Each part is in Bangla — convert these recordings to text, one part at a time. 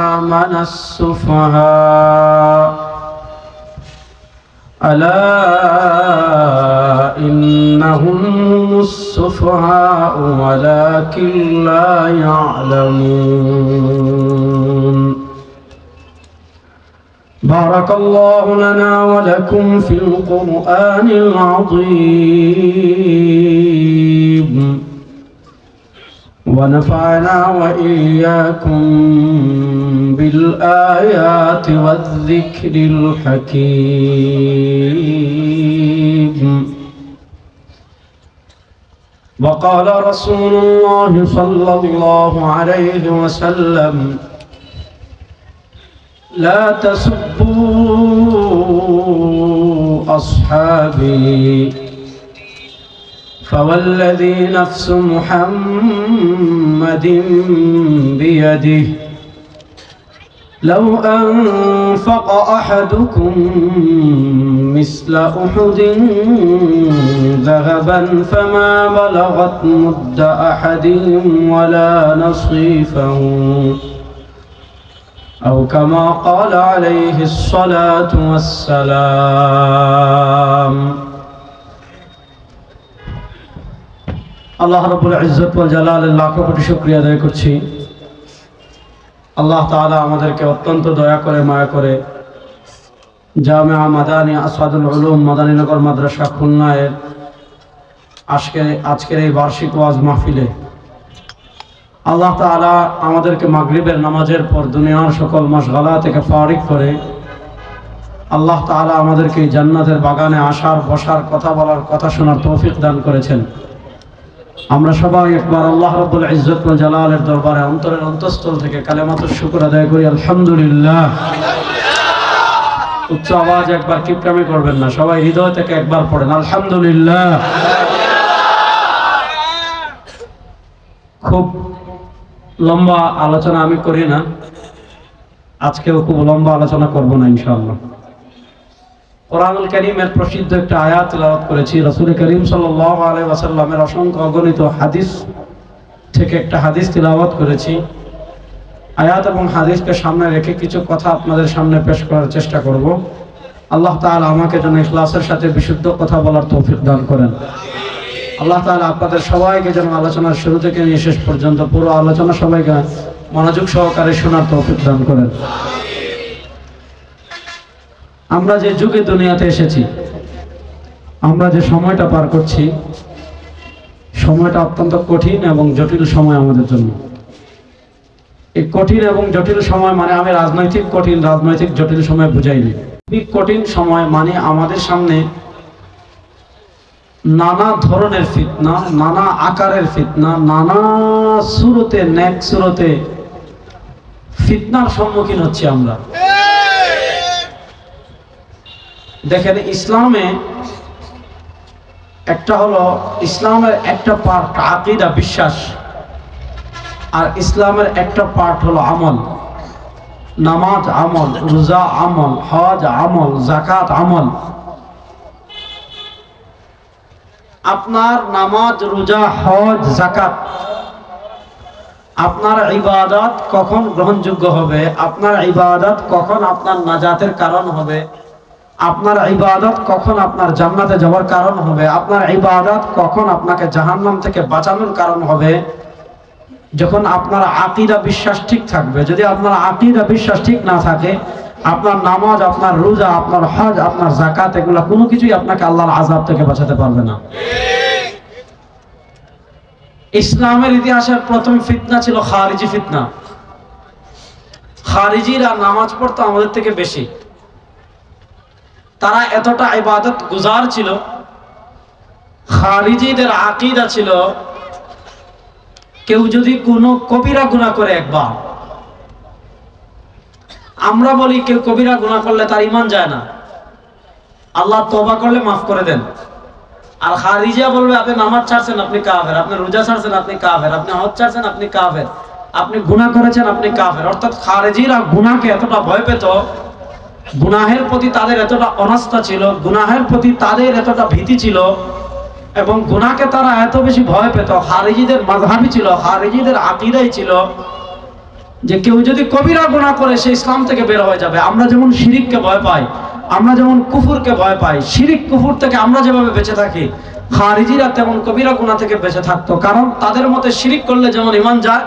آمن السفهاء ألا إنهم السفهاء ولكن لا يعلمون. بارك الله لنا ولكم في القرآن العظيم ونفعنا وإياكم بالآيات والذكر الحكيم. وقال رسول الله صلى الله عليه وسلم: لا تسبوا أصحابي فوالذي نفس محمد بيده لو أنفق أحدكم مثل أحد ذهبا فما بلغت مد أحدهم ولا نصيفه أو كما قال عليه الصلاة والسلام. আল্লাহ রাব্বুল ইজ্জত ওয়াল জালালের লাখ কোটি শুকরিয়া আদায় করছি। আল্লাহ তাআলা আমাদেরকে অত্যন্ত দয়া করে মায়া করে জামিয়া মাদানী আসাদুল উলুম মাদানীনগর মাদ্রাসা খুলনায় আজকের এই বার্ষিক ওয়াজ মাহফিলে আল্লাহ তাআলা আমাদেরকে মাগরিবের নামাজের পর দুনিয়ার সকল মাশগালা থেকে ফারিগ করে আল্লাহ তাআলা আমাদেরকে জান্নাতের বাগানে আসার বসার কথা বলার কথা শোনার তৌফিক দান করেছেন। আমরা সবাই একবার আল্লাহ রাব্বুল ইজ্জত ওয়াল জালালের দরবারে অন্তরের অন্তঃস্থল থেকে কালেমাতুশ শুকর আদায় করি আলহামদুলিল্লাহ। উচ্চ আওয়াজ একবার কিপটামি করবেন না, সবাই হৃদয় থেকে একবার পড়েন আলহামদুলিল্লাহ। খুব লম্বা আলোচনা আমি করি না, আজকেও খুব লম্বা আলোচনা করব না ইনশাআল্লাহ। কোরআনুল কারীমের প্রসিদ্ধ একটা আয়াত তেলাওয়াত করেছি। রাসূল করিম সাল্লাল্লাহু আলাইহি ওয়াসাল্লামের অসংখ্য অগণিত হাদিস থেকে একটা হাদিস তেলাওয়াত করেছি। আয়াত এবং হাদিসকে সামনে রেখে কিছু কথা আপনাদের সামনে পেশ করার চেষ্টা করব। আল্লাহ তাআলা আমাকে যেন ইখলাসের সাথে বিশুদ্ধ কথা বলার তৌফিক দান করেন। আল্লাহ তাআলা আপনাদের সবাইকে যেন আলোচনার শুরু থেকে নিয়ে শেষ পর্যন্ত পুরো আলোচনা সবাইকে মনোযোগ সহকারে শোনার তৌফিক দান করেন। আমরা যে যুগে দুনিয়াতে এসেছি, আমরা যে সময়টা পার করছি, সময়টা অত্যন্ত কঠিন এবং জটিল সময় আমাদের জন্য। এই কঠিন এবং জটিল সময় মানে আমি রাজনৈতিক কঠিন রাজনৈতিক জটিল সময় বুঝাইনি। কঠিন সময় মানে আমাদের সামনে নানা ধরনের ফিতনা, নানা আকারের ফিতনা, নানা সুরতে নেক সুরতে ফিতনার সম্মুখীন হচ্ছি আমরা। দেখেন, ইসলামে একটা হলো ইসলামের একটা পার্ট আকীদা বিশ্বাস, আর ইসলামের একটা পার্ট হলো আমল। নামাজ আমল, রোজা আমল, হজ আমল, যাকাত আমল। আপনার নামাজ, রোজা, হজ, যাকাত, আপনার ইবাদত কখন গ্রহণযোগ্য হবে, আপনার ইবাদত কখন আপনার নাজাতের কারণ হবে, আপনার ইবাদত কখন আপনার জান্নাতে যাওয়ার কারণ হবে, আপনার ইবাদত কখন আপনাকে জাহান্নাম থেকে বাঁচানোর কারণ হবে, যখন আপনার আকীদা বিশ্বাস ঠিক থাকবে। যদি আপনার আকীদা বিশ্বাস ঠিক না থাকে, আপনার নামাজ, আপনার রোজা, আপনার হজ, আপনার যাকাত এগুলা কোনো কিছুই আপনাকে আল্লাহর আযাব থেকে বাঁচাতে পারবে না। ইসলামের ইতিহাসের প্রথম ফিতনা ছিল খারিজি ফিতনা। খারিজিরা নামাজ পড়তো আমাদের থেকে বেশি। তারা এতটা ইবাদত গুজার ছিল। খারিজিদের আকীদা ছিল কেউ যদি কোনো কবিরা গুনাহ করে একবার, আমরা বলি কেউ কবিরা গুনাহ করলে তার ঈমান যায় না, আল্লাহ তওবা করলে মাফ করে দেন। আর খারিজিয়া বলবে আপনি নামাজ ছাড়ছেন আপনি কাফের, আপনি রোজা ছাড়ছেন আপনি কাফের, আপনি হজ ছাড়ছেন আপনি কাফের, আপনি গুনাহ করেছেন আপনি কাফের। অর্থাৎ খারিজিরা গুনাহকে এতটা ভয় পেত, গুনাহের প্রতি তাদের এতটা অনাস্থা ছিল, গুনাহের প্রতি তাদের এতটা ভীতি ছিল এবং গুনাহকে তারা এত বেশি ভয় পেত। খারিজিদের মাযহাবই ছিল, খারিজিদের আকীদাই ছিল যে কেউ যদি কবিরা গুনাহ করে সে ইসলাম থেকে বের হয়ে যাবে। আমরা যেমন শিরিককে ভয় পাই, আমরা যেমন কুফুরকে ভয় পাই, শিরিক কুফুর থেকে আমরা যেভাবে বেঁচে থাকি, খারিজিরা তেমন কবিরা গুনাহ থেকে বেঁচে থাকতো। কারণ তাদের মতে শিরিক করলে যেমন ঈমান যায়,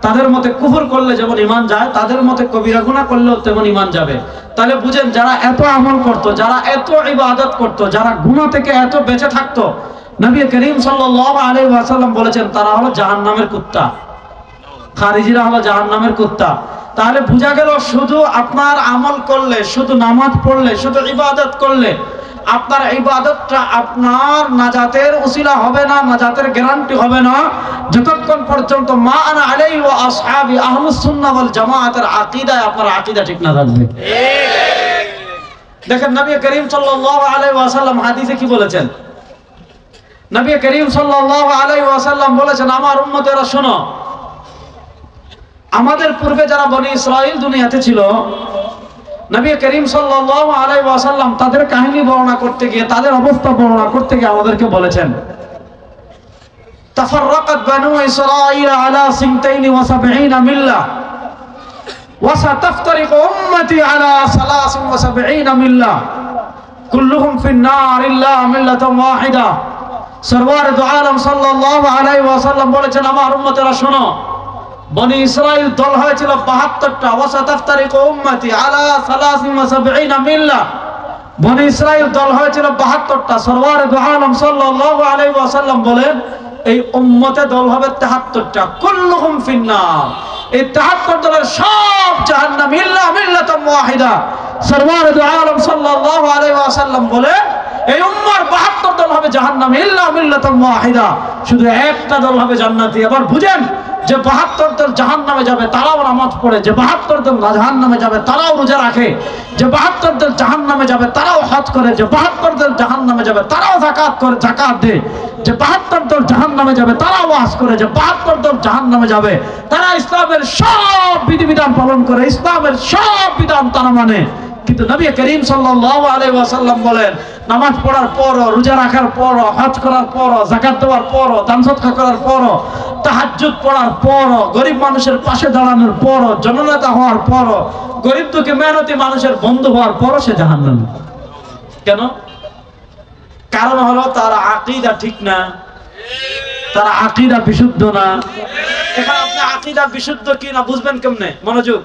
তাদের মতে কুফর করলে যেমন ঈমান যায়, তাদের মতে কবিরা গুনাহ করলেও তেমন ঈমান যাবে। তাহলে বুঝেন, যারা এত আমল করত, যারা এত ইবাদত করত, যারা গুনাহ থেকে এত বেঁচে থাকতো, নবী করিম সাল্লাল্লাহু আলাইহি ওয়াসাল্লাম বলেছেন তারা হলো জাহান্নামের কুত্তা। খারিজিরা হলো জাহান্নামের কুত্তা। তাহলে বোঝা গেল শুধু আপনার আমল করলে, শুধু নামাজ পড়লে, শুধু ইবাদত করলে আপনার ইবাদতটা আপনার নাজাতের উসিলা হবে না, নাজাতের গ্যারান্টি হবে না, যতক্ষণ পর্যন্ত মা আনা আলাইহি ওয়া আসহাবি আহলুস সুন্নাহ ওয়াল জামাআতের আকীদায় আপনার আকীদা ঠিক না থাকবে। দেখেন নবী করিম সাল্লাল্লাহু আলাইহি ওয়াসাল্লাম হাদিসে কি বলেছেন? নবী করিম সাল্লাল্লাহু আলাইহি ওয়াসাল্লাম বলেছেন, আমার উম্মতেরা শোনো, আমাদের পূর্বে যারা বনি ইসরাইল দুনিয়াতে ছিল, নবী করিম সাল্লাল্লাহু আলাইহি ওয়াসাল্লাম তাদের কাহিনী বর্ণনা করতে গিয়ে, তাদের অবস্থা বর্ণনা করতে গিয়ে আমাদেরকে বলেছেন, তাফাররাকাত বানু ইসরাইল আলা 72 মিল্লাহ ওয়া সাতাফতারিকু উম্মতি আলা 73 মিল্লাহ কুল্লুহুম ফিন নার ইল্লা মিল্লাতান ওয়াহিদা। সরওয়ার দু আলম সাল্লাল্লাহু আলাইহি ওয়াসাল্লাম বলেছেন, আমার উম্মতেরা শোনো, বনি ইসরাইল দল হয়েছিল 72টা, ওয়াসাতাফতারিকু উম্মতি আলা 73 মিল্লাহ। বনি ইসরাইল দল হয়েছিল 72টা। সরওয়ার দু আলম সাল্লাল্লাহু আলাইহি ওয়াসাল্লাম বলেন, এই উম্মতে দল হবে 73টা, কুল্লুহুম ফিন্নার, এই 73 দলের সব জাহান্নাম ইল্লা মিল্লাতান ওয়াহিদা। সরওয়ার দু আলম সাল্লাল্লাহু আলাইহি ওয়াসাল্লাম বলেন, এই উম্মার 72 দল হবে জাহান্নাম ইল্লা মিল্লাতান ওয়াহিদা, শুধু একটা দল হবে জান্নাতি। এবার বুঝেন, যে 72 দল জাহান্নামে যাবে তারাও নামাজ পড়ে, যে 72 দল জাহান্নামে যাবে তারাও রোজা রাখে, যে 72 দল জাহান্নামে যাবে তারাও হজ করে, যে 72 দল জাহান্নামে যাবে তারাও যাকাত করে, যাকাত দেয়, যে 72 দল জাহান্নামে যাবে তারাও ওয়াজ করে, যে 72 দল জাহান্নামে যাবে তারা ইসলামের সব বিধিবিধান পালন করে, ইসলামের সব বিধান তারা মানে। কিন্তু নবী করিম সাল্লাল্লাহু আলাইহি ওয়াসাল্লাম বলেন, নামাজ পড়ার পর, রোজা রাখার পর, হজ করার পর, যাকাত দেওয়ার পর, দান সদকা করার পর, তাহাজ্জুদ পড়ার পর, গরিব মানুষের পাশে দাঁড়ানোর পর, জননেতা হওয়ার পর, গরিব দুঃখী মেহনতি মানুষের বন্ধু হওয়ার পর সে জাহান্নামী। কেন? কারণ হলো তার আকীদা ঠিক না, তার আকীদা বিশুদ্ধ না। এখানে আপনি আকীদা বিশুদ্ধ কি না বুঝবেন কেমনে? মনোযোগ।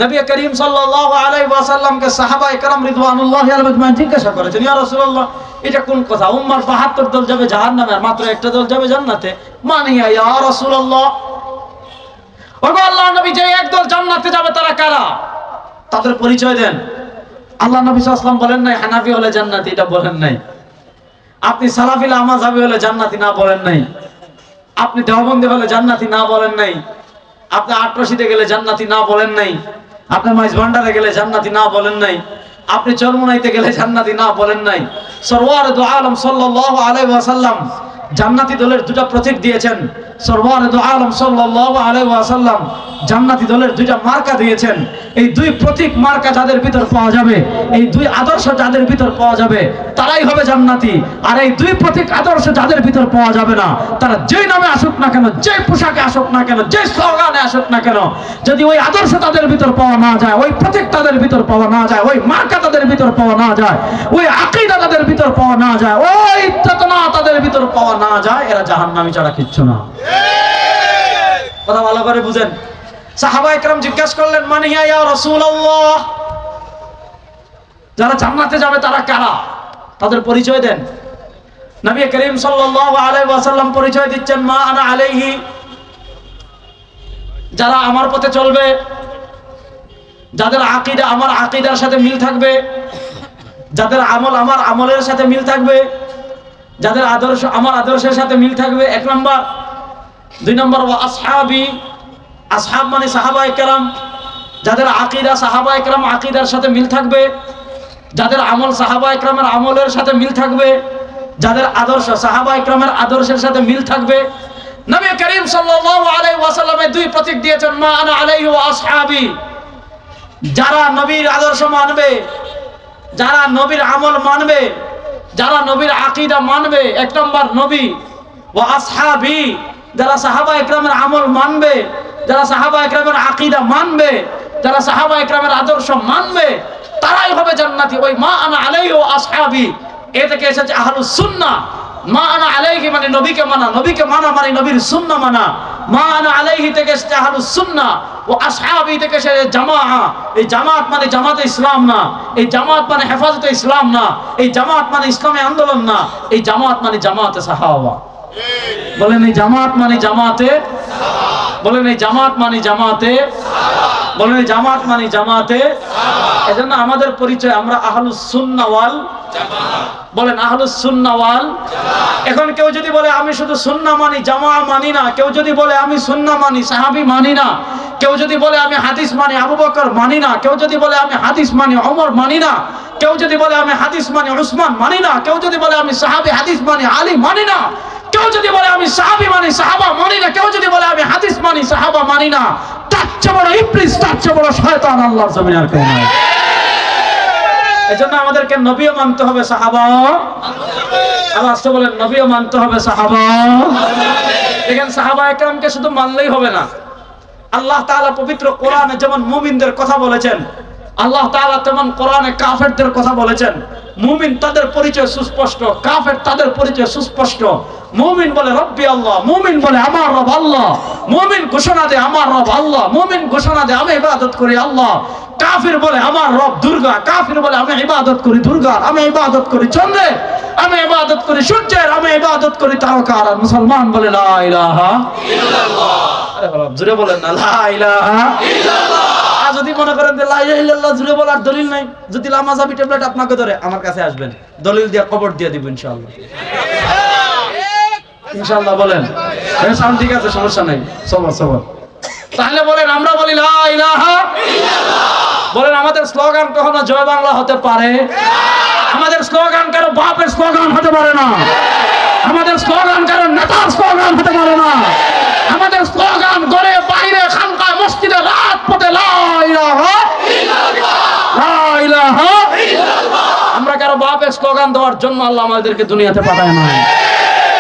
নবী করিম সাল্লাল্লাহু আলাইহি ওয়াসাল্লামকে সাহাবায়ে কেরাম রিদওয়ানুল্লাহি আলাইহিম আজমাইন জিজ্ঞাসা করেছেন, ইয়া রাসূলুল্লাহ, এটা কোন কথা? উম্মার 72 দল যাবে জাহান্নামে আর মাত্র একটা দল যাবে জান্নাতে, মানে ইয়া রাসূলুল্লাহ, ওগো আল্লাহর নবী, যে একদল জান্নাতে যাবে তারা কারা? তাদের পরিচয় দেন। আল্লাহ নবী সাল্লাল্লাহু আলাইহি ওয়াসাল্লাম বলেন নাই হানাফি হলে জান্নাতি, এটা বলেন নাই। আপনি সালাফি মাযহাবী হলে জান্নাতি, না বলেন নাই। আপনি দেওবন্দি হলে জান্নাতি, না বলেন নাই। আপনি আটরশিতে গেলে জান্নাতি, না বলেন নাই। আপনি মাইজ ভান্ডারে গেলে জান্নাতি, না বলেন নাই। আপনি চরমুনাইতে গেলে জান্নাতি, না বলেন নাই। সরওয়ার দু আলম সাল্লাল্লাহু আলাইহি ওয়াসাল্লাম জান্নাতি দলের দুটো প্রতীক দিয়েছেন। সরওয়ার দু আলম সাল্লাল্লাহু আলাইহি ওয়াসাল্লাম জান্নাতি দলের দুইটা মার্কা দিয়েছেন। এই দুই প্রতীক মার্কা যাদের ভিতর পাওয়া যাবে, এই দুই আদর্শ যাদের ভিতর পাওয়া যাবে, তারাই হবে জান্নাতি। আর এই দুই প্রতীক আদর্শ যাদের ভিতর পাওয়া যাবে না, তারা যেই নামে আসুক না কেন, যে পোশাকে আসুক না কেন, যে স্লোগানে আসুক না কেন, যদি ওই আদর্শ তাদের ভিতর পাওয়া না যায়, ওই প্রতীক তাদের ভিতর পাওয়া না যায়, ওই মার্কা তাদের ভিতর পাওয়া না যায়, ওই আকীদা তাদের ভিতর পাওয়া না যায়, ওই চেতনা তাদের ভিতর পাওয়া না যায়, এরা জাহান্নামী ছাড়া কিচ্ছু না। কথা ভালো করে বুঝেন। সাহাবায়ে কেরাম জিজ্ঞাসা করলেন, মান হিয়া ইয়া রাসূলুল্লাহ, যারা জান্নাতে যাবে তারা কারা? তাদের পরিচয় দেন। নবী করিম সাল্লাল্লাহু আলাইহি ওয়াসাল্লাম পরিচয় দিচ্ছেন, মা আনা আলাইহি, যারা আমার পথে চলবে, যাদের আকীদা আমার আকীদার সাথে মিল থাকবে, যাদের আমল আমার আমলের সাথে মিল থাকবে, যাদের আদর্শ আমার আদর্শের সাথে মিল থাকবে, এক নম্বর। দুই নম্বর, ওয়া আসহাবি, আসহাব মানে সাহাবায়ে কেরাম, যাদের আকীদা সাহাবায়ে কেরাম আকীদার সাথে মিল থাকবে, যাদের আমল সাহাবায়ে কেরামের আমলের সাথে মিল থাকবে, যাদের আদর্শ সাহাবায়ে কেরামের আদর্শের সাথে মিল থাকবে। নবী করিম সাল্লাল্লাহু আলাইহি ওয়াসাল্লাম দুই প্রতীক দিয়েছেন, মা আনা আলাইহি ওয়া আসহাবি, যারা নবীর আদর্শ মানবে, যারা নবীর আমল মানবে, যারা নবীর আকীদা মানবে, এক নম্বর নবী। ওয়া আসহাবি, যারা সাহাবায়ে কেরামের আমল মানবে, যারা সাহাবা একরামের আকীদা মানবে, যারা সাহাবা একরামের আদর্শ মানবে, তারাই হবে জান্নাতি। ওই মা আনা আলাইহি ওয়া আসহাবি এ থেকে এসেছে আহলুস সুন্নাহ। মা আনা আলাইহি মানে নবীকে মানা, নবীকে মানা মানে নবীর সুন্নাহ মানা। মা আনা আলাইহি থেকে এসেছে আহলুস সুন্নাহ, ও আসহাবি থেকে এসেছে জামাআ। এই জামাত মানে জামাতে ইসলাম না, এই জামাত মানে হেফাজতে ইসলাম না, এই জামাত মানে ইসলামী আন্দোলন না, এই জামাত মানে জামাতে সাহাবা। বলেন এই জামাত মানে জামাতে, বলেন এই জামাত মানে জামাতে, বলেন এই জামাত মানে জামাতে। এজন্য আমাদের পরিচয় আমরা আহলুস সুন্নাহ ওয়াল জামাত। বলেন আহলুস সুন্নাহ ওয়াল জামাত। এখন কেউ যদি বলে আমি শুধু সুন্নাহ মানি জামাত মানি না, কেউ যদি বলে আমি সুন্নাহ মানি সাহাবী মানি না, কেউ যদি বলে আমি হাদিস মানি আবু বকর মানি না, কেউ যদি বলে আমি হাদিস মানি ওমর মানি না, কেউ যদি বলে আমি হাদিস মানি উসমান মানি না, কেউ যদি বলে আমি সাহাবী হাদিস মানি আলী মানি না, কেউ যদি বলে আমি সাহাবী মানি সাহাবা মানি না, কেউ যদি বলে আমি হাদিস মানি সাহাবা মানি না, তার চেয়ে বড় ইবলিস, তার চেয়ে বড় শয়তান আল্লাহর জমিনে আর কেউ নাই। এজন্য আমাদেরকে নবীও মানতে হবে, সাহাবা আল্লাহ আসতে বলেন নবীও মানতে হবে, সাহাবা। দেখেন সাহাবা একরামকে শুধু মানলেই হবে না, আল্লাহ তাআলা পবিত্র কোরআনে যেমন মুমিনদের কথা বলেছেন, আল্লাহ তাআলা তেমন কোরআনে কাফেরদের কথা বলেছেন। মুমিন তাদের পরিচয় সুস্পষ্ট, কাফের তাদের পরিচয় সুস্পষ্ট। মুমিন বলে রব্বি আল্লাহ, মুমিন বলে আমার রব আল্লাহ, মুমিন ঘোষণা দেয় আমার রব আল্লাহ, মুমিন ঘোষণা দেয় আমি ইবাদত করি আল্লাহ। কাফির বলে আমার রব দুর্গা, কাফির বলে আমি ইবাদত করি দুর্গার, আমি ইবাদত করি চন্দ্রের, আমি ইবাদত করি সূর্যের, আমি ইবাদত করি তারকার। আর মুসলমান বলে লা ইলাহা ইল্লাল্লাহ। আরে বাবা জোরে বলেন না লা ইলাহা ইল্লাল্লাহ। আর যদি মনে করেন যে লা ইলাহা ইল্লাল্লাহ জোরে বলার দলিল নাই, যদি লামাজাবি ট্যাবলেট আপনাকে ধরে আমার কাছে আসবেন, দলিল দিয়ে কবর দিয়ে দিব ইনশাআল্লাহ। ইনশাআল্লাহ বলেন হ্যাঁ সাউন্ড ঠিক আছে, সমস্যা নাই, সবার সবার। তাহলে বলেন আমরা বলি লা ইলাহা ইল্লাল্লাহ। বলেন আমাদের স্লোগান কখনো জয় বাংলা হতে পারে? আমাদের স্লোগান কারো বাপের স্লোগান হতে পারে না, আমাদের স্লোগান কারো নেতার স্লোগান হতে পারে না, আমাদের স্লোগান ঘরে বাইরে খানকা মসজিদে রাত পথে লা ইলাহা ইল্লাল্লাহ, লা ইলাহা ইল্লাল্লাহ। আমরা কারো বাপের স্লোগান দেওয়ার জন্য আল্লাহ আমাদেরকে দুনিয়াতে পাঠায় নাই,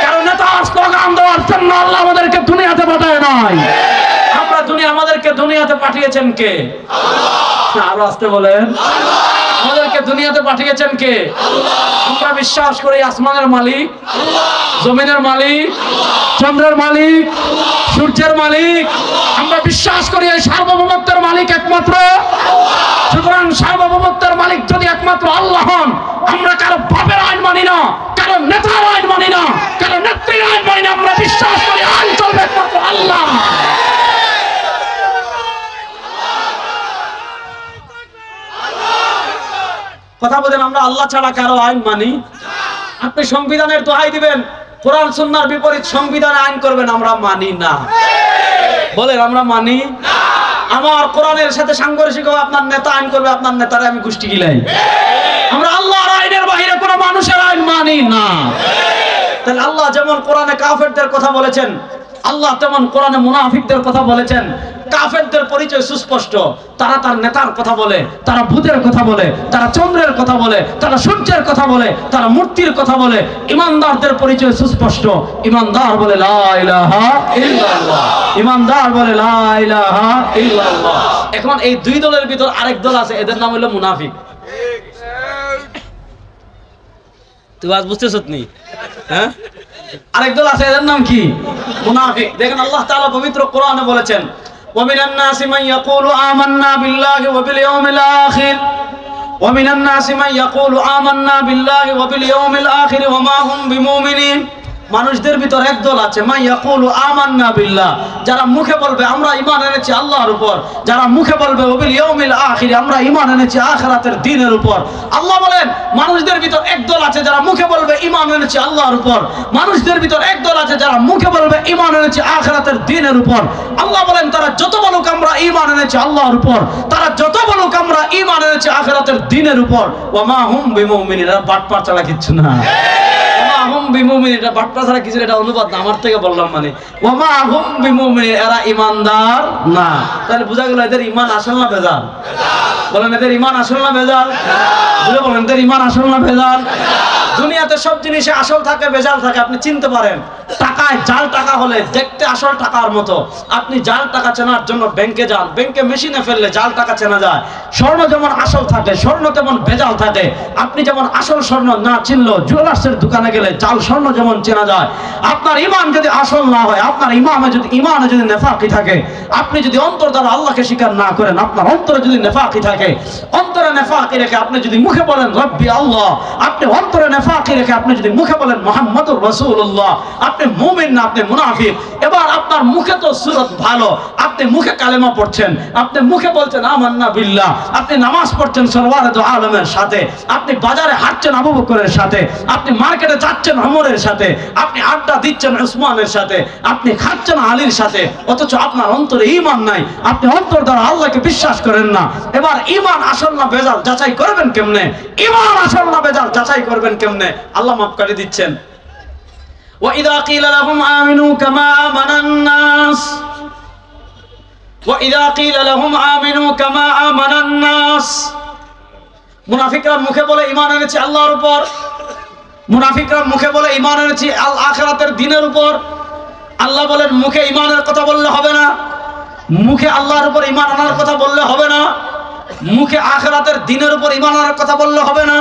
কারো নেতার স্লোগান দেওয়ার জন্য আল্লাহ আমাদেরকে দুনিয়াতে পাঠায় নাই। আমরা দুনিয়া, আমাদেরকে দুনিয়াতে পাঠিয়েছেন কে? আল্লাহ। আরো আসতে বলেন আল্লাহ। আমাদেরকে দুনিয়াতে পাঠিয়েছেন কে? আল্লাহ। আমরা বিশ্বাস করি আসমানের মালিক আল্লাহ, জমিনের মালিক আল্লাহ, চন্দ্রের মালিক আল্লাহ, সূর্যের মালিক আল্লাহ। আমরা বিশ্বাস করি এই সার্বভৌমত্বের মালিক একমাত্র আল্লাহ। সুতরাং সার্বভৌমত্বের মালিক যদি একমাত্র আল্লাহ হন, আমরা কারো বাপের আইন মানি না, কারো নেতার আইন মানি না, কারো নেত্রীর আইন মানি না। আমরা বিশ্বাস করি আইন চলবে একমাত্র আল্লাহ। কথা বলেন আমরা আল্লাহ ছাড়া কারো আইন মানি? আপনি সংবিধানের দোহাই দিবেন, কোরআন সুন্নাহর বিপরীত সংবিধানে আইন করবেন, আমরা মানি না। বলেন আমরা মানি না। আমার কোরআনের সাথে সাংঘর্ষিক হবে আপনার নেতা আইন করবে, আপনার নেতারে আমি গোষ্ঠী গিলাই। আমরা আল্লাহর আইনের বাইরে কোনো মানুষের আইন মানি না। তাহলে আল্লাহ যেমন কোরআনে কাফেরদের কথা বলেছেন, আল্লাহ তেমন কোরআনে মুনাফিকদের কথা বলেছেন। কাফেরদের পরিচয় সুস্পষ্ট, তারা তার নেতার কথা বলে, তারা ভূতের কথা বলে, তারা চন্দ্রের কথা বলে, তারা সূর্যের কথা বলে, তারা মূর্তির কথা বলে। ইমানদারদের পরিচয় সুস্পষ্ট, ইমানদার বলে লা ইলাহা ইল্লাল্লাহ, ইমানদার বলে লা ইলাহা ইল্লাল্লাহ। এখন এই দুই দলের ভিতর আরেক দল আছে, এদের নাম হলো মুনাফিক। তুই আজ বুঝতেছ নি? হ্যাঁ, আরেক দল আছে, এদের নাম কি? মুনাফিক। দেখেন আল্লাহ তাআলা পবিত্র কোরআনে বলেছেন ومن الناس من يقول آمنا بالله وباليوم الآخر ومن الناس من يقول آمنا بالله وباليوم الآخر وما هم بمؤمنين। মানুষদের ভিতর একদল আছে মান ইয়াকুলু আমান্না বিল্লাহ, যারা মুখে বলবে আমরা ঈমান এনেছি আল্লাহর উপর, যারা মুখে বলবে ওয়াবিল ইয়াউমিল আখির, আমরা ঈমান এনেছি আখিরাতের দিনের উপর। আল্লাহ বলেন মানুষদের ভিতর একদল আছে যারা মুখে বলবে ঈমান এনেছি আল্লাহর উপর, মানুষদের ভিতর একদল আছে যারা মুখে বলবে ঈমান এনেছি আখিরাতের দিনের উপর। আল্লাহ বলেন তারা যত বলুক আমরা ঈমান এনেছি আল্লাহর উপর, তারা যত বলুক আমরা ঈমান এনেছি আখিরাতের দিনের উপর, ওয়া মা হুম বিমুমিনিন, বাটপার ছাড়া কিচ্ছু না। ওয়া হুম বিমুমিনিন, এটা বাটপার ছাড়া কিছু, এটা অনুবাদ না, আমার থেকে বললাম। মানে ওয়া মা হুম বিমুমিনিন, এরা ঈমানদার না। তাহলে বোঝা গেল এদের ঈমান আসল না ভেজাল? বলেন এদের ঈমান আসল না ভেজাল? বলে বলেন এদের ঈমান আসল না ভেজাল? দুনিয়াতে সব জিনিসে আসল থাকে বেজাল থাকে, আপনি চিনতে পারেন। টাকায় জাল টাকা হলে দেখতে আসল টাকার মতো, আপনি জাল টাকা চেনার জন্য ব্যাংকে যান, ব্যাংকে মেশিনে ফেললে জাল টাকা চেনা যায়। স্বর্ণ যেমন আসল থাকে, স্বর্ণ তেমন বেজাল থাকে। আপনি যেমন আসল স্বর্ণ না চিনলেও জুয়েলার্সের দোকানে গেলে জাল স্বর্ণ যেমন চেনা যায়। আপনার ইমান যদি আসল না হয়, আপনার ইমানে যদি নেফাকি থাকে, আপনি যদি অন্তর দ্বারা আল্লাহকে স্বীকার না করেন, আপনার অন্তরে যদি নেফাকি থাকে, অন্তরে নেফাকি রেখে আপনি যদি মুখে বলেন রব্বি আল্লাহ, আপনি অন্তরে নেফাকি রেখে আপনি যদি মুখে বলেন মুহাম্মাদুর রাসূলুল্লাহ, আপনি মুমিন না, আপনি মুনাফিক। এবার আপনার মুখে তো সুরত ভালো, আপনি মুখে কালেমা পড়ছেন, আপনি মুখে বলছেন আমান্না বিল্লাহ, আপনি নামাজ পড়ছেন সরওয়ারে দু আলমের সাথে, আপনি বাজারে হাঁটছেন আবু বকরের সাথে, আপনি মার্কেটে যাচ্ছেন ওমরের সাথে, আপনি আড্ডা দিচ্ছেন উসমানের সাথে, আপনি খাচ্ছেন আলীর সাথে, অথচ আপনার অন্তরে ঈমান নাই, আপনি অন্তর দ্বারা আল্লাহকে বিশ্বাস করেন না। এবার ঈমান আসল না বেজাল যাচাই করবেন কেমনে? ঈমান আসল না বেজাল যাচাই করবেন কেমনে? আল্লাহ মাফ করে দিচ্ছেন, وَإِذَا قِيلَ لَهُمْ آمِنُوا كَمَا آمَنَ النَّاسُ وَإِذَا قِيلَ لَهُمْ آمِنُوا كَمَا آمَنَ النَّاسُ। মুনাফিকরা মুখে বলে ঈমান এনেছি আল্লাহর উপর, মুনাফিকরা মুখে বলে ঈমান এনেছি আখিরাতের দিনের উপর। আল্লাহ বলেন মুখে ঈমানের কথা বললে হবে না, মুখে আল্লাহর উপর ঈমান আনার কথা বললে হবে না, মুখে আখিরাতের দিনের উপর ঈমান আনার কথা বললে হবে না।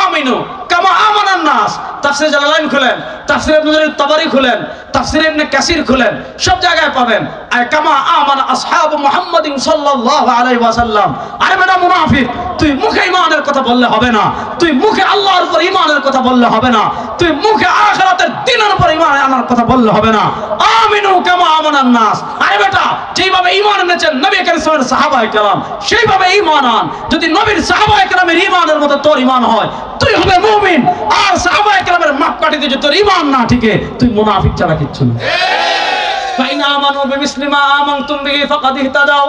আমিনু কামা আমানান নাস, তাফসীর জালালাইন খুলেন, তাফসীর ইবনে জারীর তাবারি খুলেন, তাফসীর ইবনে কাসির খুলেন, সব জায়গায় পাবেন আয় কামা আমানা আসহাবু মুহাম্মাদিন সাল্লাল্লাহু আলাইহি ওয়াসাল্লাম। আরে বেটা মুনাফিক, তুই মুখে ঈমানের কথা বললে হবে না, তুই মুখে আল্লাহর উপর ঈমানের কথা বললে হবে না, তুই মুখে আখিরাতের দিনের উপর ঈমান আনার কথা বললে হবে না। আমিনু কামা আমানান নাস, আরে বেটা যেভাবে ঈমান এনেছেন নবী করিম সাল্লাল্লাহু আলাইহি ওয়াসাল্লামের সাহাবায়ে কেরাম, সেইভাবে ঈমান আন। যদি নবীর সাহাবায়ে কেরামের ঈমানের মতো তোর ঈমান হয়, তুই হবে মুমিন। আর সাহাবায়ে কেরামের মাপকাঠিতে যদি তোর ঈমান না ঠিকে, তুই মুনাফিক ছাড়া কিচ্ছু না। ফাইন আমানু বিমিসলি মা আমানতুম বিহি ফাকাদ ইহতাদাও,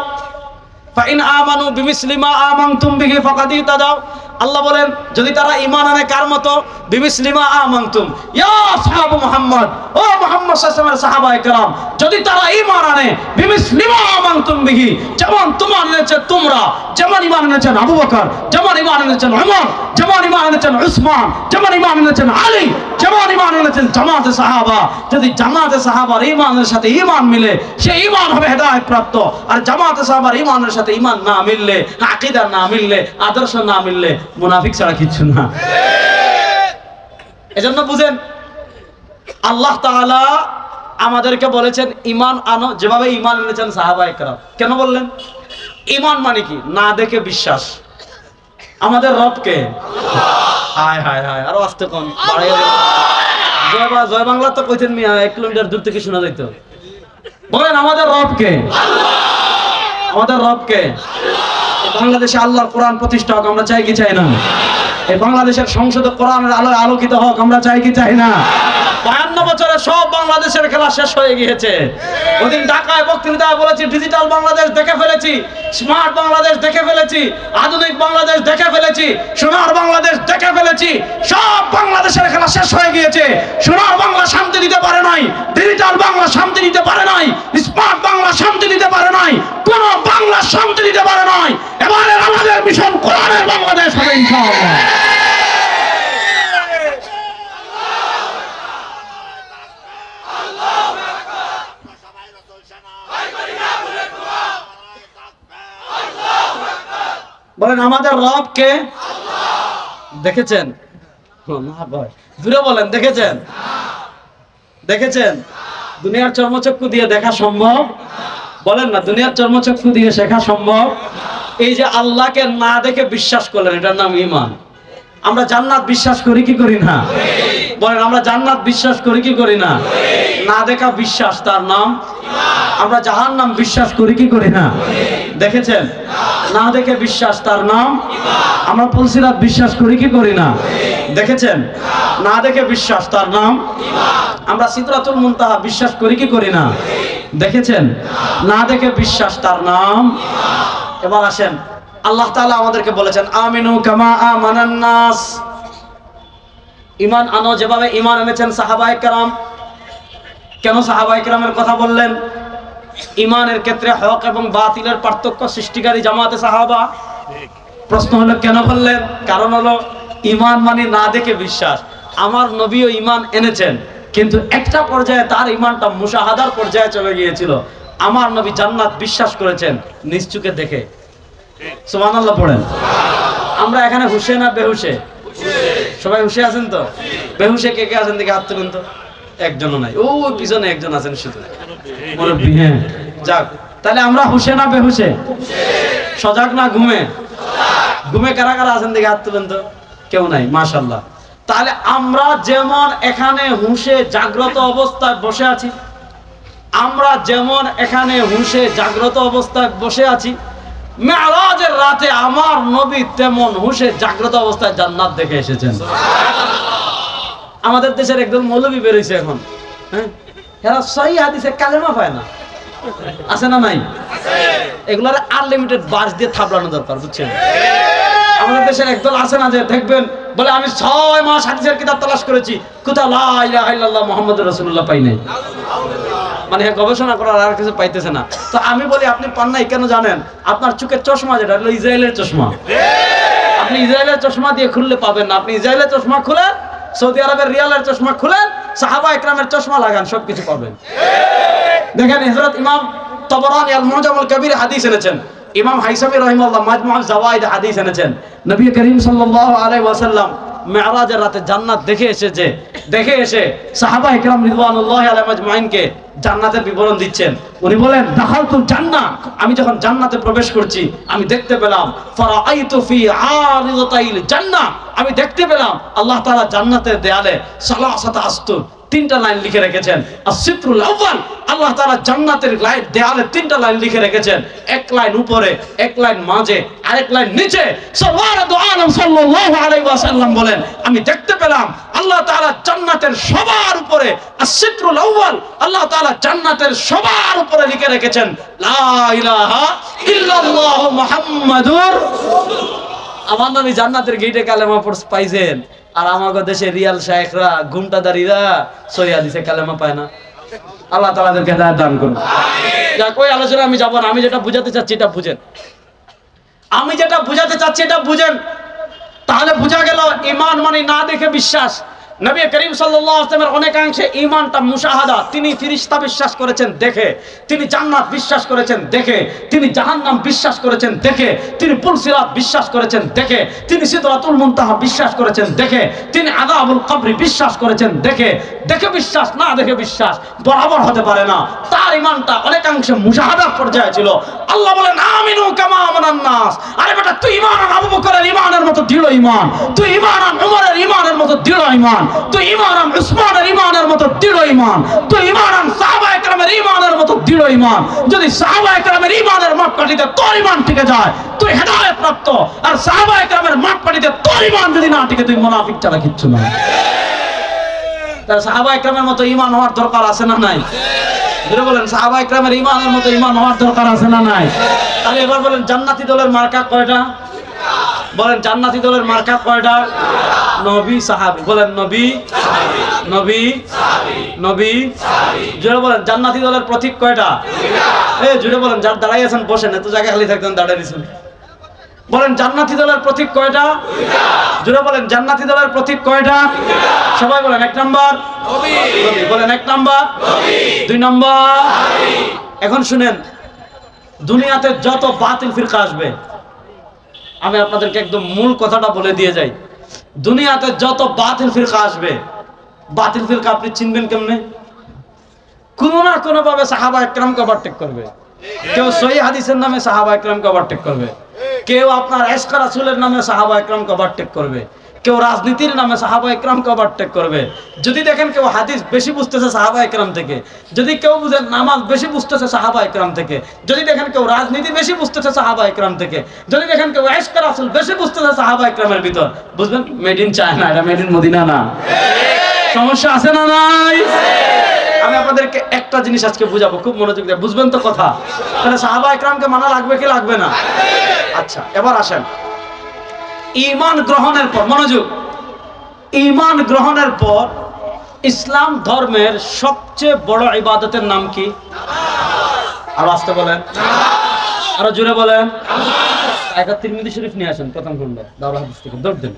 ফাইন আমানু বিমিসলি মা আমানতুম বিহি ফাকাদ ইহতাদাও। আল্লাহ বলেন যদি তারা ঈমান আনে কার মতো? বিমিসলি মা আমানতুম, ইয়া আসহাবু মুহাম্মদ, ও মুহাম্মদ সাল্লাল্লাহু আলাইহি ওয়াসাল্লামের সাহাবায়ে কেরাম, যদি তারা ঈমান আনে বিমিসলি মা আমানতুম বিহি, যেমন তোমার এনেছে তোমরা, যেমন ঈমান এনেছেন আবু বকর, যেমন ঈমান এনেছেন ওমর, যেমন ঈমান এনেছেন উসমান, যেমন ঈমান এনেছেন আলী, যেমন ঈমান এনেছেন জামাতে সাহাবা। যদি জামাতে সাহাবার ঈমানের সাথে ঈমান মিলে, সেই ঈমান হবে হেদায়েত প্রাপ্ত। আর জামাতে সাহাবার ঈমানের সাথে ঈমান না মিললে, আকীদা না মিললে, আদর্শ না মিললে, মুনাফিক ছাড়া কিচ্ছু না। এজন্য বুঝেন, আল্লাহ তাআলা আমাদেরকে বলেছেন ঈমান আনো, যেভাবে ঈমান এনেছেন সাহাবায়ে কেরাম। কেন বললেন? ঈমান মানে কি? না দেখে বিশ্বাস। আমাদের রবকে হায় হায় হায়, আরো আসতে কোন জয় বাংলা তো কইতেন মিয়া, 1 কিলোমিটার দূর থেকে শোনা যাইতো। বলেন আমাদের রবকে, আমাদের রবকে। বাংলাদেশে আল্লাহর কোরআন প্রতিষ্ঠা হোক, আমরা চাই কি চাই না? এই বাংলাদেশের সংসদে কোরআনের আলোয় আলোকিত হোক, আমরা চাই কি চাই না? 52 বছরে সব বাংলাদেশের খেলা শেষ হয়ে গিয়েছে। ওদিন ঢাকায় বক্তৃতায় বলেছি ডিজিটাল বাংলাদেশ দেখে ফেলেছি, স্মার্ট বাংলাদেশ দেখে ফেলেছি, আধুনিক বাংলাদেশ দেখে ফেলেছি, সোনার বাংলাদেশ দেখে ফেলেছি। সব বাংলাদেশের খেলা শেষ হয়ে গিয়েছে। সোনার বাংলা শান্তি দিতে পারে নাই, ডিজিটাল বাংলা শান্তি দিতে পারে নাই, স্মার্ট বাংলা শান্তি দিতে পারে নাই, কোন বাংলা শান্তি দিতে পারে নাই। এবারে আমাদের মিশন কোরআনের বাংলাদেশ হবে ইনশাআল্লাহ। বলেন আমাদের রবকে দেখেছেন? দূরে বলেন দেখেছেন? দেখেছেন? দুনিয়ার চর্মচক্ষু দিয়ে দেখা সম্ভব? বলেন না, দুনিয়ার চর্মচক্ষু দিয়ে শেখা সম্ভব? এই যে আল্লাহকে না দেখে বিশ্বাস করলেন, এটার নাম ঈমান। আমরা জান্নাত বিশ্বাস করি কি করি না? বলেন আমরা জান্নাত বিশ্বাস করি কি করি না? না দেখা বিশ্বাস, তার নাম ঈমান। আমরা জাহান্নাম বিশ্বাস করি কি করি না? দেখেছেন? না দেখে বিশ্বাস, তার নাম ঈমান। আমরা পুলসিরাত বিশ্বাস করি কি করি না? দেখেছেন? না দেখে বিশ্বাস, তার নাম ঈমান। আমরা সিদরাতুল মুনতাহা বিশ্বাস করি কি করি না? দেখেছেন? না দেখে বিশ্বাস, তার নাম ঈমান। এবার আসেন, আল্লাহ তাআলা আমাদেরকে বলেছেন আমিনু কামা আমানান নাস, ঈমান আনো যেভাবে ঈমান এনেছেন সাহাবায়ে কেরাম। কেন সাহাবায়ে কেরামের কথা বললেন? ঈমানের ক্ষেত্রে হক এবং বাতিলের পার্থক্য সৃষ্টিকারী জামাতে সাহাবা। প্রশ্ন হলো কেন বললেন? কারণ হলো ঈমান মানে না দেখে বিশ্বাস। আমার নবীও ঈমান এনেছেন, কিন্তু একটা পর্যায়ে তার ঈমানটা মুশাহাদার পর্যায়ে চলে গিয়েছিল। আমার নবী জান্নাত বিশ্বাস করেছেন নিজ চোখে দেখে। সুবহানাল্লাহ পড়েন। আমরা এখানে হুশে না বেহুশে? সবাই হুশে আছেন তো? বেহুশে কে কে আছেন দেখে হাত তুলুন তো। একজনও নাই, ও পিছনে একজন আছেন শুধু মুরব্বি। হ্যাঁ, যাক, তাহলে আমরা হুশে না বেহুশে? সজাগ না ঘুমে? ঘুমে কারা কারা আছেন দেখে হাত তুলুন তো। কেউ নাই, মাশাআল্লাহ। তাহলে আমরা যেমন এখানে হুশে জাগ্রত অবস্থায় বসে আছি, আমরা যেমন এখানে হুশে জাগ্রত অবস্থায় বসে আছি, মেরাজের রাতে আমার নবী তেমন হুশে জাগ্রত অবস্থায় জান্নাত দেখে এসেছেন। আমাদের দেশের একদম মৌলবী বেরিয়েছে এখন, হ্যাঁ, এরা সহিহ হাদিসে কালেমা পায় না, আছে না নাই? এগুলার আনলিমিটেড বাস দিয়ে থাবলানো দরকার, বুঝছেন? আমাদের দেশের একদল আছে না যে দেখবেন বলে আমি 6 মাস হাদিসের কিতাব তালাশ করেছি, কোথাও লা ইলাহা ইল্লাল্লাহ মুহাম্মাদুর রাসূলুল্লাহ পাই নাই। মানে গবেষণা করার আর কিছু পাইতেছে না। তো আমি বলি আপনি পান নাই কেন জানেন? আপনার চোখের চশমা যেটা হলো ইসরায়েলের চশমা, আপনি ইসরায়েলের চশমা দিয়ে খুললে পাবেন না। আপনি ইসরায়েলের চশমা খুলেন, সৌদি আরবের রিয়ালের চশমা খুলেন, সাহাবা ইকরামের চশমা লাগান, সবকিছু পাবেন। দেখেন হযরত ইমাম তাবরানী আল মুজামুল কবির হাদিস এনেছেন, ইমাম হাইসামি রাহিমাহুল্লাহ মাজমুউজ জাওয়াইদ হাদিস এনেছেন। নবী করিম সাল্লাল্লাহু আলাইহি ওয়াসাল্লাম মেরাজের রাতে জান্নাত দেখে এসে সাহাবা ইকরাম রিদওয়ানুল্লাহি আলাইহিম আজমাইনকে জান্নাতের বিবরণ দিচ্ছেন। উনি বলেন দাখালতুল জান্নাহ, আমি যখন জান্নাতে প্রবেশ করছি আমি দেখতে পেলাম ফারাআইতু ফি আরিদাতাইল জান্নাহ, আমি দেখতে পেলাম আল্লাহ তাআলা জান্নাতের দেয়ালে সালাসাতা আসতুর 3টা লাইন লিখে রেখেছেন। আসিত্রুল আউয়াল, আল্লাহ তাআলা জান্নাতের দেয়ালে 3টা লাইন লিখে রেখেছেন, এক লাইন উপরে, এক লাইন মাঝে, আরেক লাইন নিচে। সাল্লাল্লাহু আলাইহি সাল্লাল্লাহু আলাইহি ওয়াসাল্লাম বলেন আমি দেখতে পেলাম আল্লাহ তাআলা জান্নাতের সবার উপরে আসিত্রুল আউয়াল, আল্লাহ তাআলা জান্নাতের সবার উপরে লিখে রেখেছেন লা ইলাহা ইল্লাল্লাহ মুহাম্মাদুর। আমার নবী জান্নাতের গেটে কালেমা পাইছেন, আর আমাদের দেশে রিয়াল শায়েখরা ঘুমটাদারিরা সহিহ হাদিসে কালেমা পায় না। আল্লাহ তাআলা তাদেরকে হেদায়েত দান করুন। যাক, ওই আলোচনা আমি যাব না। আমি যেটা বুঝাতে চাচ্ছি এটা বুঝেন, আমি যেটা বুঝাতে চাচ্ছি এটা বুঝেন, তাহলে বোঝা গেল ঈমান মানে না দেখে বিশ্বাস। নবী করিম সাল্লাল্লাহু আলাইহি ওয়াসাল্লামের অনেকাংশে ঈমানটা মুশাহাদা। তিনি ফেরেশতা বিশ্বাস করেছেন দেখে, তিনি জান্নাত বিশ্বাস করেছেন দেখে, তিনি জাহান্নাম বিশ্বাস করেছেন দেখে, তিনি পুলসিরাত বিশ্বাস করেছেন দেখে, তিনি সিদরাতুল মুনতাহা বিশ্বাস করেছেন দেখে, তিনি আযাবুল কবর বিশ্বাস করেছেন দেখে। দেখে বিশ্বাস না দেখে বিশ্বাস বরাবর হতে পারে না। তার ঈমানটা অনেকাংশে মুশাহাদার পর্যায়ে ছিল। আল্লাহ বলেন আমিনু কামা আমানান নাস। আরে বেটা, তুই ঈমান আন আবু বকরের ঈমানের মতো দৃঢ় ঈমান, তুই ঈমান আন উমরের ঈমানের মতো দৃঢ় ঈমান, তুই ঈমান আন উসমানের ঈমানের মতো দৃঢ় ঈমান, তুই ঈমান আন সাহাবায়ে কেরামের ঈমানের মতো দৃঢ় ঈমান। যদি সাহাবায়ে কেরামের ঈমানের মাপকাঠিতে তোর ঈমান টিকে যায় তুই হেদায়েত প্রাপ্ত, আর সাহাবায়ে কেরামের মাপকাঠিতে তোর ঈমান যদি না টিকে তুই মুনাফিক ছাড়া কিচ্ছু না। তার সাহাবায়ে কেরামের মতো ঈমান হওয়ার দরকার আছে না নাই? ধরে বলেন সাহাবায়ে কেরামের ঈমানের মতো ঈমান হওয়ার দরকার আছে না নাই? তাহলে এবার বলেন জান্নাতি দলের মার্কা কয়টা? বলেন জান্নাতি দলের মার্কা কয়টা? নবী সাহাবী। বলেন নবী নবী নবী। জোরে বলেন জান্নাতি দলের প্রতীক কয়টা? জোরে বলেন, যার দাঁড়াই আছেন বসেন, এত জায়গায় খালি থাকতেন দাঁড়ায় দিয়েছেন। বলেন জান্নাতি দলের প্রতীক কয়টা? জোরে বলেন জান্নাতি দলের প্রতীক কয়টা? সবাই বলেন 1 নাম্বার নবী। বলেন 1 নাম্বার নবী, 2 নাম্বার। এখন শুনেন, দুনিয়াতে যত বাতিল ফিরকা আসবে, আমি আপনাদেরকে একদম মূল কথাটা বলে দিয়ে যাই। দুনিয়াতে যত বাতিল ফিরকা আসবে, বাতিল ফিরকা আপনি চিনবেন কেমনে? কোনো না কোনো ভাবে সাহাবায়ে কেরামকে ওভারটেক করবে। কেউ সহিহ হাদিসের নামে সাহাবায়ে কেরামকে ওভারটেক করবে, কেউ আপনার ইশক রাসূলের নামে সাহাবায়ে কেরামকে ওভারটেক করবে, কেউ রাজনীতির নামে সাহাবায়ে কেরামকে ওভারটেক করবে। যদি দেখেন কেউ হাদিস বেশি বুঝতেছে সাহাবায়ে কেরাম থেকে, যদি কেউ বুঝেন নামাজ বেশি বুঝতেছে সাহাবায়ে কেরাম থেকে, যদি দেখেন কেউ রাজনীতি বেশি বুঝতেছে সাহাবায়ে কেরাম থেকে, যদি দেখেন কেউ ইশক রাসূল বেশি বুঝতেছে সাহাবায়ে কেরামের ভিতর, বুঝবেন মেড ইন চায়না, এটা মেড ইন মদিনা না। সমস্যা আছে না নাই? আমি আপনাদেরকে একটা জিনিস আজকে বুঝাবো, খুব মনোযোগ দিয়ে বুঝবেন তো কথা। তাহলে সাহাবায়ে কেরামকে মানা লাগবে কি লাগবে না? আচ্ছা, এবার আসেন ঈমান গ্রহণের পর, মনোযোগ, ঈমান গ্রহণের পর ইসলাম ধর্মের সবচেয়ে বড় ইবাদতের নাম কি? আর আসতে বলেন, আরো জোরে বলেন। একটা তিরমিজি শরীফ নিয়ে আসেন, প্রথম খণ্ড দাওরা হাদিস থেকে দৌড় দেন।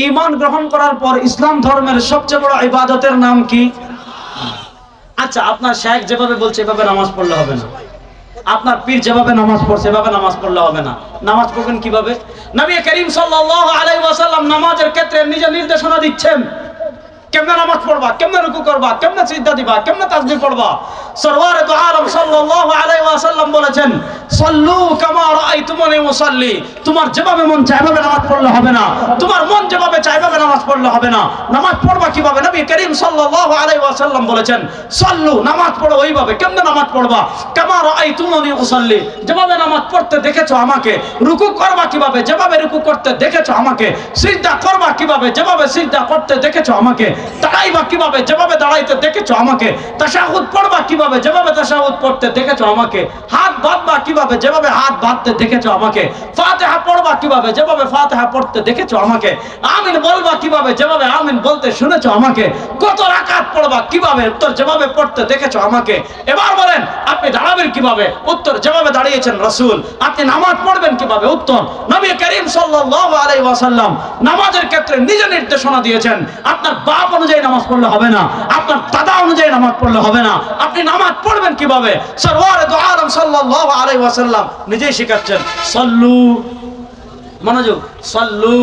ঈমান গ্রহণ করার পর ইসলাম ধর্মের সবচেয়ে বড় ইবাদতের নাম কি? আচ্ছা, আপনার শেখ যেভাবে বলছে এভাবে নামাজ পড়লে হবে না, আপনার পীর যেভাবে নামাজ পড়ছে এভাবে নামাজ পড়লে হবে না। নামাজ পড়বেন কিভাবে? নবী করিম সাল্লাল্লাহু আলাইহি ওয়াসাল্লাম নামাজের ক্ষেত্রে নিজে নির্দেশনা দিচ্ছেন, কেমনে নামাজ পড়বা, কেমনে রুকু করবা, কেমনে সিজদা দিবা, কেমনে তাসবিহ পড়বা। সরওয়ারে দু আলম সাল্লাল্লাহু আলাইহি ওয়াসাল্লাম বলেছেন, সাল্লু কামা রাআইতুমুনি উসাল্লি। তোমার যেভাবে মন চায় এভাবে নামাজ পড়লে হবে না, তোমার মন যেভাবে চায় এভাবে নামাজ পড়লে হবে না। নামাজ পড়বা কিভাবে? নবী করিম সাল্লাল্লাহু আলাইহি ওয়াসাল্লাম বলেছেন, সাল্লু, নামাজ পড়ো ওইভাবে। কেমনে নামাজ পড়বা? কামা রাআইতুমুনি উসাল্লি, যেভাবে নামাজ পড়তে দেখেছো আমাকে। রুকু করবা কিভাবে? যেভাবে রুকু করতে দেখেছো আমাকে। সিজদা করবা কিভাবে? যেভাবে সিজদা করতে দেখেছো আমাকে। দাঁড়াইবা কিভাবে? যেভাবে দাঁড়াইতে দেখেছো আমাকে। তাশাহুদ পড়বা কিভাবে? যেভাবে তাশাহুদ পড়তে দেখেছো আমাকে। হাত বাঁধবা কিভাবে? যেভাবে হাত বাঁধতে দেখেছো আমাকে। ফাতিহা পড়বা কিভাবে? যেভাবে ফাতিহা পড়তে দেখেছো আমাকে। আমিন বলবা কিভাবে? যেভাবে আমিন বলতে শুনেছো আমাকে। কত রাকাত পড়বা কিভাবে? উত্তর যেভাবে পড়তে দেখেছো আমাকে। এবার বলেন, আপনি দাঁড়াবেন কিভাবে? উত্তর যেভাবে দাঁড়িয়েছেন রাসূল। আপনি নামাজ পড়বেন কিভাবে? উত্তর নবী করিম সাল্লাল্লাহু আলাইহি ওয়াসাল্লাম নামাজের ক্ষেত্রে নিজে নির্দেশনা দিয়েছেন। আপনার বাপ অনুযায়ী নামাজ পড়লে হবে না, আপনার দাদা অনুযায়ী নামাজ পড়লে হবে না। আপনি নামাজ পড়বেন কিভাবে? সরওয়ারে দু আলম সাল্লাল্লাহু আলাইহি ওয়াসাল্লাম নিজেই শেখাচ্ছেন। সল্লু, মনোযোগ, সল্লু,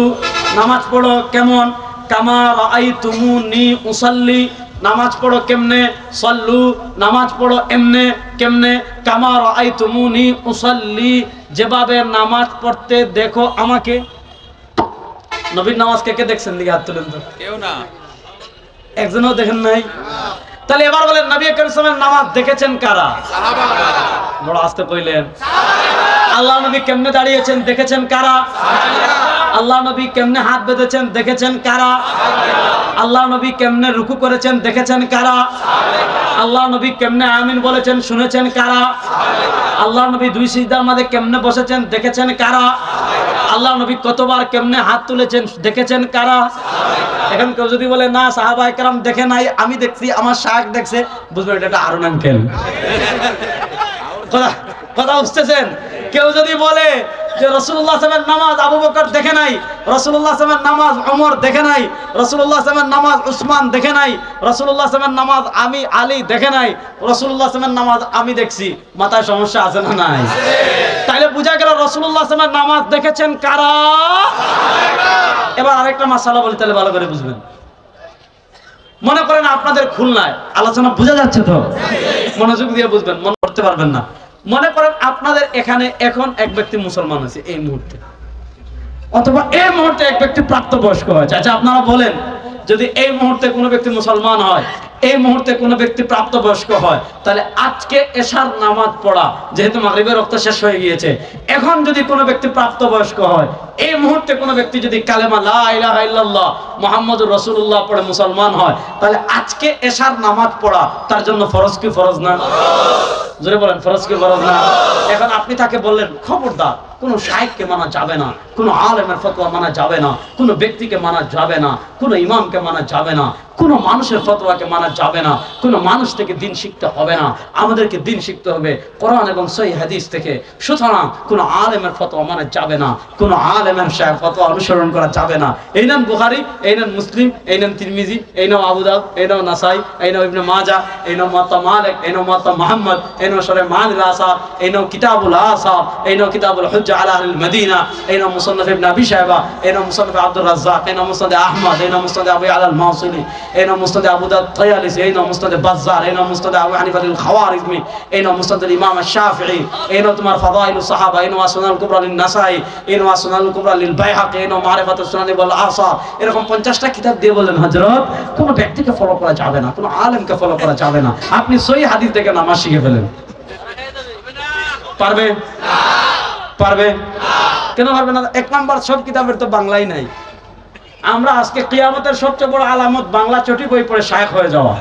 নামাজ পড়ো কেমন? কামা রাআইতুমুনি উসাল্লি, নামাজ পড়ো কেমনে? সল্লু, নামাজ পড়ো এমনে। কেমনে? কামা রাআইতুমুনি উসাল্লি, যেভাবে নামাজ পড়তে দেখো আমাকে। নবীর নামাজ কে কে দেখছেন? দিকে হাত তুলেন তো। কেউ না, একজনও দেখেন নাই। তাহলে এবার বলেন, নবী করিম সাল্লাল্লাহু আলাইহি ওয়াসাল্লামের নামাজ দেখেছেন কারা? সাহাবারা। বড় আস্তে কইলেন। আল্লাহ নবী কেমনে দাঁড়িয়েছেন দেখেছেন কারা? আল্লাহ নবী কেমনে হাত বেঁধেছেন দেখেছেন কারা? আল্লাহ নবী কেমনে রুকু করেছেন দেখেছেন কারা? আল্লাহ নবী কেমনে আমিন বলেছেন শুনেছেন কারা? আল্লাহ নবী দুই সিজদার মাঝে কেমনে বসেছেন দেখেছেন কারা? আল্লাহ নবী কতবার কেমনে হাত তুলেছেন দেখেছেন কারা? এখন কেউ যদি বলে না সাহাবায়ে কেরাম দেখে নাই, আমি দেখছি, আমার শায়েখ দেখছে, বুঝবেন এটা আরুন আঙ্কেল। কথা বুঝতেছেন? কেউ যদি বলে যে রাসূলুল্লাহ সাল্লাল্লাহু আলাইহি ওয়াসাল্লামের নামাজ আবু বকর দেখে নাই, রাসূলুল্লাহ সাল্লাল্লাহু আলাইহি ওয়াসাল্লামের নামাজ ওমর দেখে নাই, রাসূলুল্লাহ সাল্লাল্লাহু আলাইহি ওয়াসাল্লামের নামাজ উসমান দেখে নাই, রাসূলুল্লাহ সাল্লাল্লাহু আলাইহি ওয়াসাল্লামের নামাজ আমি আলী দেখে নাই, রাসূলুল্লাহ সাল্লাল্লাহু আলাইহি ওয়াসাল্লামের নামাজ আমি দেখছি, মাথায় সমস্যা আছে না নাই? তাইলে বুঝা গেল রাসূলুল্লাহ সাল্লাল্লাহু আলাইহি ওয়াসাল্লামের নামাজ দেখেছেন কারা? এবার আরেকটা মাসালা বলি, তাহলে ভালো করে বুঝবেন। মনে করেন আপনাদের খুলনায়, আলোচনা বোঝা যাচ্ছে তো? মনোযোগ দিয়ে বুঝবেন, মনে করতে পারবেন না। মনে করেন আপনাদের এখানে এখন এক ব্যক্তি মুসলমান আছে এই মুহূর্তে, অথবা এই মুহূর্তে এক ব্যক্তি প্রাপ্তবয়স্ক হয়েছে। আচ্ছা আপনারা বলেন, যদি এই মুহূর্তে কোনো ব্যক্তি মুসলমান হয়, এই মুহূর্তে কোনো ব্যক্তি প্রাপ্তবয়স্ক হয়, তাহলে আজকে এশার নামাজ পড়া, যেহেতু মাগরিবের ওয়াক্ত শেষ হয়ে গিয়েছে, এখন যদি কোনো ব্যক্তি প্রাপ্তবয়স্ক হয়, এই মুহূর্তে কোনো ব্যক্তি যদি কালেমা লা ইলাহা ইল্লাল্লাহ মুহাম্মাদুর রাসূলুল্লাহ পড়ে মুসলমান হয়, তাহলে আজকে এশার নামাজ পড়া তার জন্য ফরজ কি ফরজ না? জোরে বলেন, ফরজ কি ফরজ না? এখন আপনি তাকে বললেন, খবরদার, কোনো শায়েখকে মানা যাবে না, কোনো আলেমের ফতোয়া মানা যাবে না, কোনো ব্যক্তিকে মানা যাবে না, কোনো ইমামকে মানা যাবে না, কোনো মানুষের ফতোয়াকে মানা যাবে না, কোনো মানুষ থেকে দিন শিখতে হবে না, আমাদেরকে দিন শিখতে হবে কোরআন এবং সহিহ হাদিস থেকে। সুতরাং কোনো আলেমের ফতোয়া মানা যাবে না, কোনো আলেমের শায়েখ ফতোয়া অনুসরণ করা যাবে না। এই নেন বুখারী, এই নেন মুসলিম, এই নেন তিরমিজি, এই নাও আবু দাউদ, এই নাও নাসাই, এই নাও ইবনে মাজাহ, এই নাও মুওয়াত্তা মালিক, এই নাও মুওয়াত্তা মুহাম্মদ, এই নাও শরহ মানিল আসাব, এই নাও কিতাবুল আসাব, এই নাও কিতাবুল হুজ্জা আলা আহলিল মদিনা, এই নাও মুসান্নাফ ইবনে আবি শায়বা, এই নাও মুসান্নাফ আব্দুর রাজ্জাক, এই নাও মুসনাদ আহমদ, এই নাও মুসনাদ আবু আলা আল মাওসিলি, এই নাও মুসনাদ আবু দাউদ তায়ালিসি, এই নাও মুসনাদ বাজ্জার, এই নাও মুসনাদ আবু হানিফা আল খাওয়ারিজমি, এই নাও মুসনাদ ইমাম আশ-শাফিঈ, এই নাও তোমার ফাদাইলুস সাহাবা, এই নাও সুনানুল কুবরা লিন নাসাই, এই নাও সুনানুল কুবরা লিল বাইহাকি, এই নাও মারিফাতুস সুনান ওয়াল আসার। এরকম 50টা কিতাব দিয়ে বললেন, হযরত কোনো ব্যক্তিকে ফলো করা যাবে না, কোনো আলেমকে ফলো করা যাবে না, আপনি সহিহ হাদিস থেকে নামাজ শিখে ফেলেন। পারবে? পারবে? কেন পারবে না? এক নাম্বার, সব কিতাবের তো বাংলাই নাই। আমরা আজকে কিয়ামতের সবচেয়ে বড় আলামত বাংলা চটি বই পড়ে শায়েখ হয়ে যাওয়া।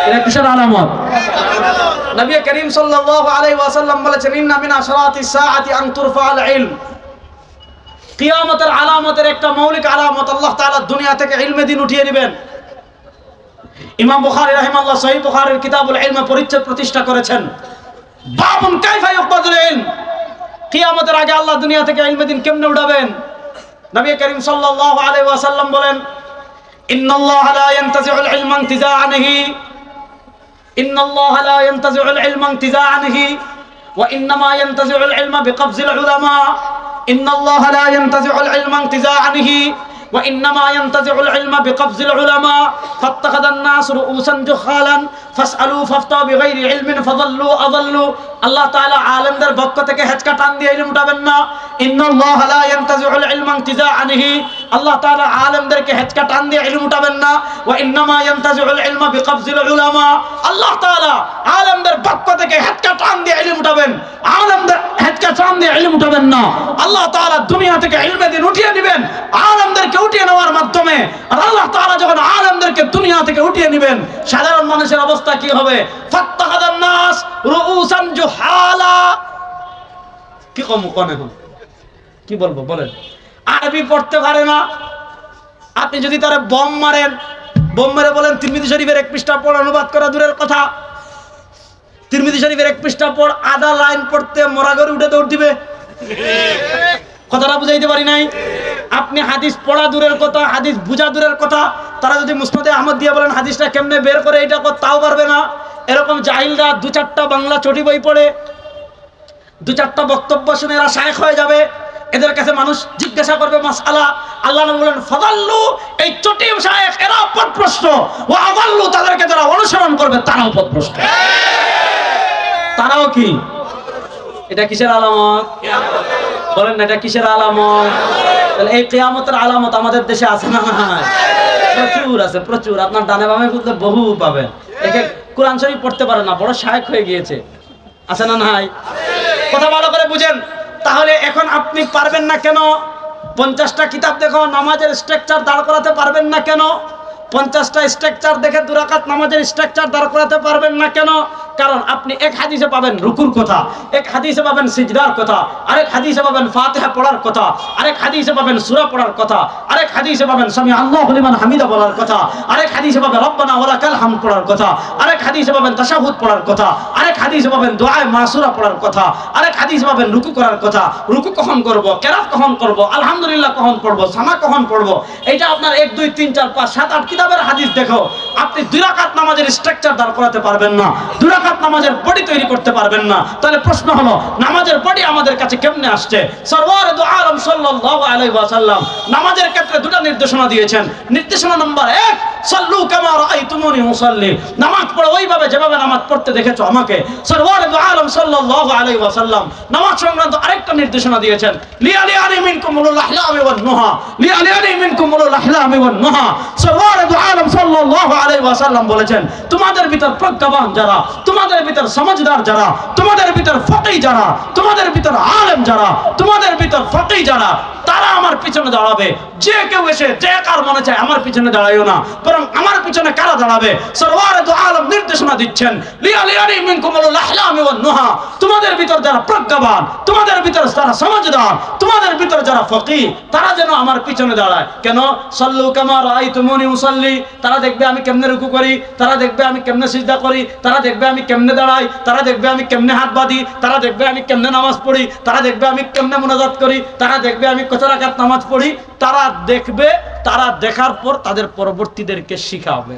এটা কিসের আলামত? নবী করিম সাল্লাল্লাহু আলাইহি ওয়াসাল্লাম বলেছেন, ইন্না মিন আশরাতিস সাআতি আন তুরফা'আল ইলম। কিয়ামতের আলামতের একটা মৌলিক আলামত, আল্লাহ তাআলা দুনিয়া থেকে ইলমে দ্বীন উঠিয়ে নেবেন। ইমাম বুখারী রাহিমাহুল্লাহ সহিহ বুখারীর কিতাবুল ইলমে পরিচ্ছেদ প্রতিষ্ঠা করেছেন, বাবুন কাইফা ইউকবাদুল ইলম। কিয়ামতের আগে আল্লাহ দুনিয়া থেকে ইলমে দ্বীন কেমনে উঠাবেন? নবী করিম সাল্লাল্লাহু আলাইহি ওয়াসাল্লাম বলেন, ইন্নাল্লাহা লা ইয়ানতাজিউল ইলমা ইনতিজাআনিহি, ইন্নাল্লাহা লা ইয়ানতাজিউল ইলমা ইনতিজাআনিহি ওয়া ইন্নামা ইয়ানতাজিউল ইলমা বিকবজিল উলামা, ইন্নাল্লাহা লা ইয়ানতাজিউল ইলমা ইনতিজাআনিহি وإنما ينتزع العلم بقبض العلماء فاتخذ الناس رؤوسا جهالا فاسألوا فافتوا بغير علم فضلوا أضلوا। আল্লাহ তাআলা আলেমদের পক্ষ থেকে হেঁচকা টান দিয়ে ইলম উঠাবেন না। ইন্নাল্লাহা লা ইয়ানতাজিউল ইলমা ইনতিজাআনিহি, আল্লাহ তাআলা আলেমদেরকে হেঁচকা টান দিয়ে ইলম উঠাবেন না। ওয়া ইন্নামা ইয়ানতাজিউল ইলমা বিকবজিল উলামা, আল্লাহ তাআলা আলেমদের পক্ষ থেকে হেঁচকা টান দিয়ে ইলম উঠাবেন, আলেমদের হেঁচকা টান দিয়ে ইলম উঠাবেন না। আল্লাহ তাআলা দুনিয়া থেকে ইলমে দ্বীন উঠিয়ে দিবেন আলেমদেরকে উঠিয়ে নেওয়ার মাধ্যমে। আর আল্লাহ তাআলা যখন আলেমদেরকে দুনিয়া থেকে উঠিয়ে নেবেন, সাধারণ মানুষের অবস্থা কি হবে? ফাত্তাখাদান নাস রুউসান জুহালা। কি কম কোন এখন কি বলবো বলেন? আরবি পড়তে পারে না, আপনি যদি তারে বম মারেন, বম মেরে বলেন তিরমিজি শরীফের 1 পৃষ্ঠা পড়, অনুবাদ করা দূরের কথা, তিরমিজি শরীফের 1 পৃষ্ঠা পড়, আধা লাইন পড়তে মরা করে উঠে দৌড় দিবে। কথাটা বুঝাইতে পারি নাই? আপনি হাদিস পড়া দূরের কথা, হাদিস বুঝা দূরের কথা, তারা যদি মুসনাদে আহমদ দিয়ে বলেন হাদিসটা কেমনে বের করে এটা তাও পারবে না। এরকম জাহিলরা 2-4টা বাংলা চটি বই পড়ে, 2-4টা বক্তব্য শুনে এরা শায়েখ হয়ে যাবে। এদের কাছে মানুষ জিজ্ঞাসা করবে মাসআলা, আল্লাহ নবী বলেন ফাদাল্লু, এই চটি শায়েখ এরা পথভ্রষ্ট, ওয়া আদাল্লু, তাদেরকে যারা অনুসরণ করবে তারাও পথভ্রষ্ট। তারাও কি? এটা কিসের আলামত? বলেন না, এটা কিসের আলামত? তাহলে এই কিয়ামতের আলামত আমাদের দেশে আছে না? প্রচুর আছে, প্রচুর। আপনার ডানে বামে খুঁজলে বহু পাবেন। একে কোরআন শরীফ পড়তে পারে না, বড় শায়েখ হয়ে গিয়েছে, আছে না? নাই? কথা ভালো করে বুঝেন। তাহলে এখন আপনি পারবেন না কেন? 50টা কিতাব দেখো, নামাজের স্ট্রাকচার দাঁড় করাতে পারবেন না কেন? 50টা স্ট্রাকচার দেখে 2 রাকাত নামাজের স্ট্রাকচার দাঁড় করাতে পারবেন না কেন? কারণ আপনি এক হাদিসে পাবেন রুকুর কথা, এক হাদিসে পাবেন সিজদার কথা, আরেক হাদিসে পাবেন ফাতিহা পড়ার কথা, আরেক হাদিসে পাবেন সূরা পড়ার কথা, আরেক হাদিসে পাবেন সামি আল্লাহু লিমান হামিদা বলার কথা, আরেক হাদিসে পাবেন রব্বানা ওয়া লাকাল হামদ পড়ার কথা, আরেক হাদিসে পাবেন তাশাহুদ পড়ার কথা, আরেক হাদিসে পাবেন দুআয়ে মাসুরা পড়ার কথা, আরেক হাদিসে পাবেন রুকু করার কথা, রুকু কখন করব, কিরাত কখন করব, আলহামদুলিল্লাহ কখন পড়ব, সানা কখন পড়ব। এইটা আপনার 1 2 3 4 5 7 8 কিতাবের হাদিস দেখো, আপনি 2 রাকাত নামাজের স্ট্রাকচার দাঁড় করাতে পারবেন না, 2 রাকাত নামাজের বডি তৈরি করতে পারবেন না। তাহলে প্রশ্ন হলো, নামাজের বডি আমাদের কাছে কেমনে আসছে? সরওয়ার দু আলম সাল্লাল্লাহু আলাইহি ওয়াসাল্লাম নামাজের ক্ষেত্রে 2টা নির্দেশনা দিয়েছেন। নির্দেশনা নাম্বার 1, সাল্লু কামা রাআইতুমুনি মুসাল্লি, নামাজ পড়ো ওইভাবে যেভাবে নামাজ পড়তে দেখেছো আমাকে। সরওয়ার দু আলম সাল্লাল্লাহু আলাইহি ওয়াসাল্লাম নামাজ সংক্রান্ত আরেকটা নির্দেশনা দিয়েছেন, লিয়ালিয়ানি মিনকুমুল আহলামি ওয়ান নুহা, লিয়ালিয়ানি মিনকুমুল আহলামি ওয়ান নুহা। সরওয়ার দু আলম সাল্লাল্লাহু আলাইহি ওয়াসাল্লাম বলেছেন, তোমাদের ভিতর প্রজ্ঞাবান যারা, তোমাদের ভিতর সমঝদার যারা, তোমাদের ভিতর ফকিহ যারা, তোমাদের ভিতর আলেম যারা, তোমাদের ভিতর ফকিহ যারা, তারা আমার পিছনে দাঁড়াবে। যে কেউ এসে যে কার মনে চায় আমার পিছনে দাঁড়াইও না, বরং আমার পিছনে কারা দাঁড়াবে? সরওয়ার দু আলম নির্দেশনা দিচ্ছেন, লিয়ালিয়ানি মিনকুমুল আহলামি ওয়ান নুহা, তোমাদের ভিতর যারা প্রজ্ঞাবান, তোমাদের ভিতর যারা সমঝদার, তোমাদের ভিতর যারা ফকিহ, তারা যেন আমার পিছনে দাঁড়ায়। কেন? সাল্লু কামা রাআইতুমুনি মুসাল্লি, তারা দেখবে আমি কেমনে রুকু করি, তারা দেখবে আমি কেমনে সিজদা করি, তারা দেখবে আমি কেমনে দাঁড়াই, তারা দেখবে আমি কেমনে হাত বাঁধি, তারা দেখবে আমি কেমনে নামাজ পড়ি, তারা দেখবে আমি কেমনে মুনাজাত করি, তারা দেখবে আমি কত রাকাত নামাজ পড়ি। তারা দেখবে, তারা দেখার পর তাদের পরবর্তীদেরকে শিখাবে।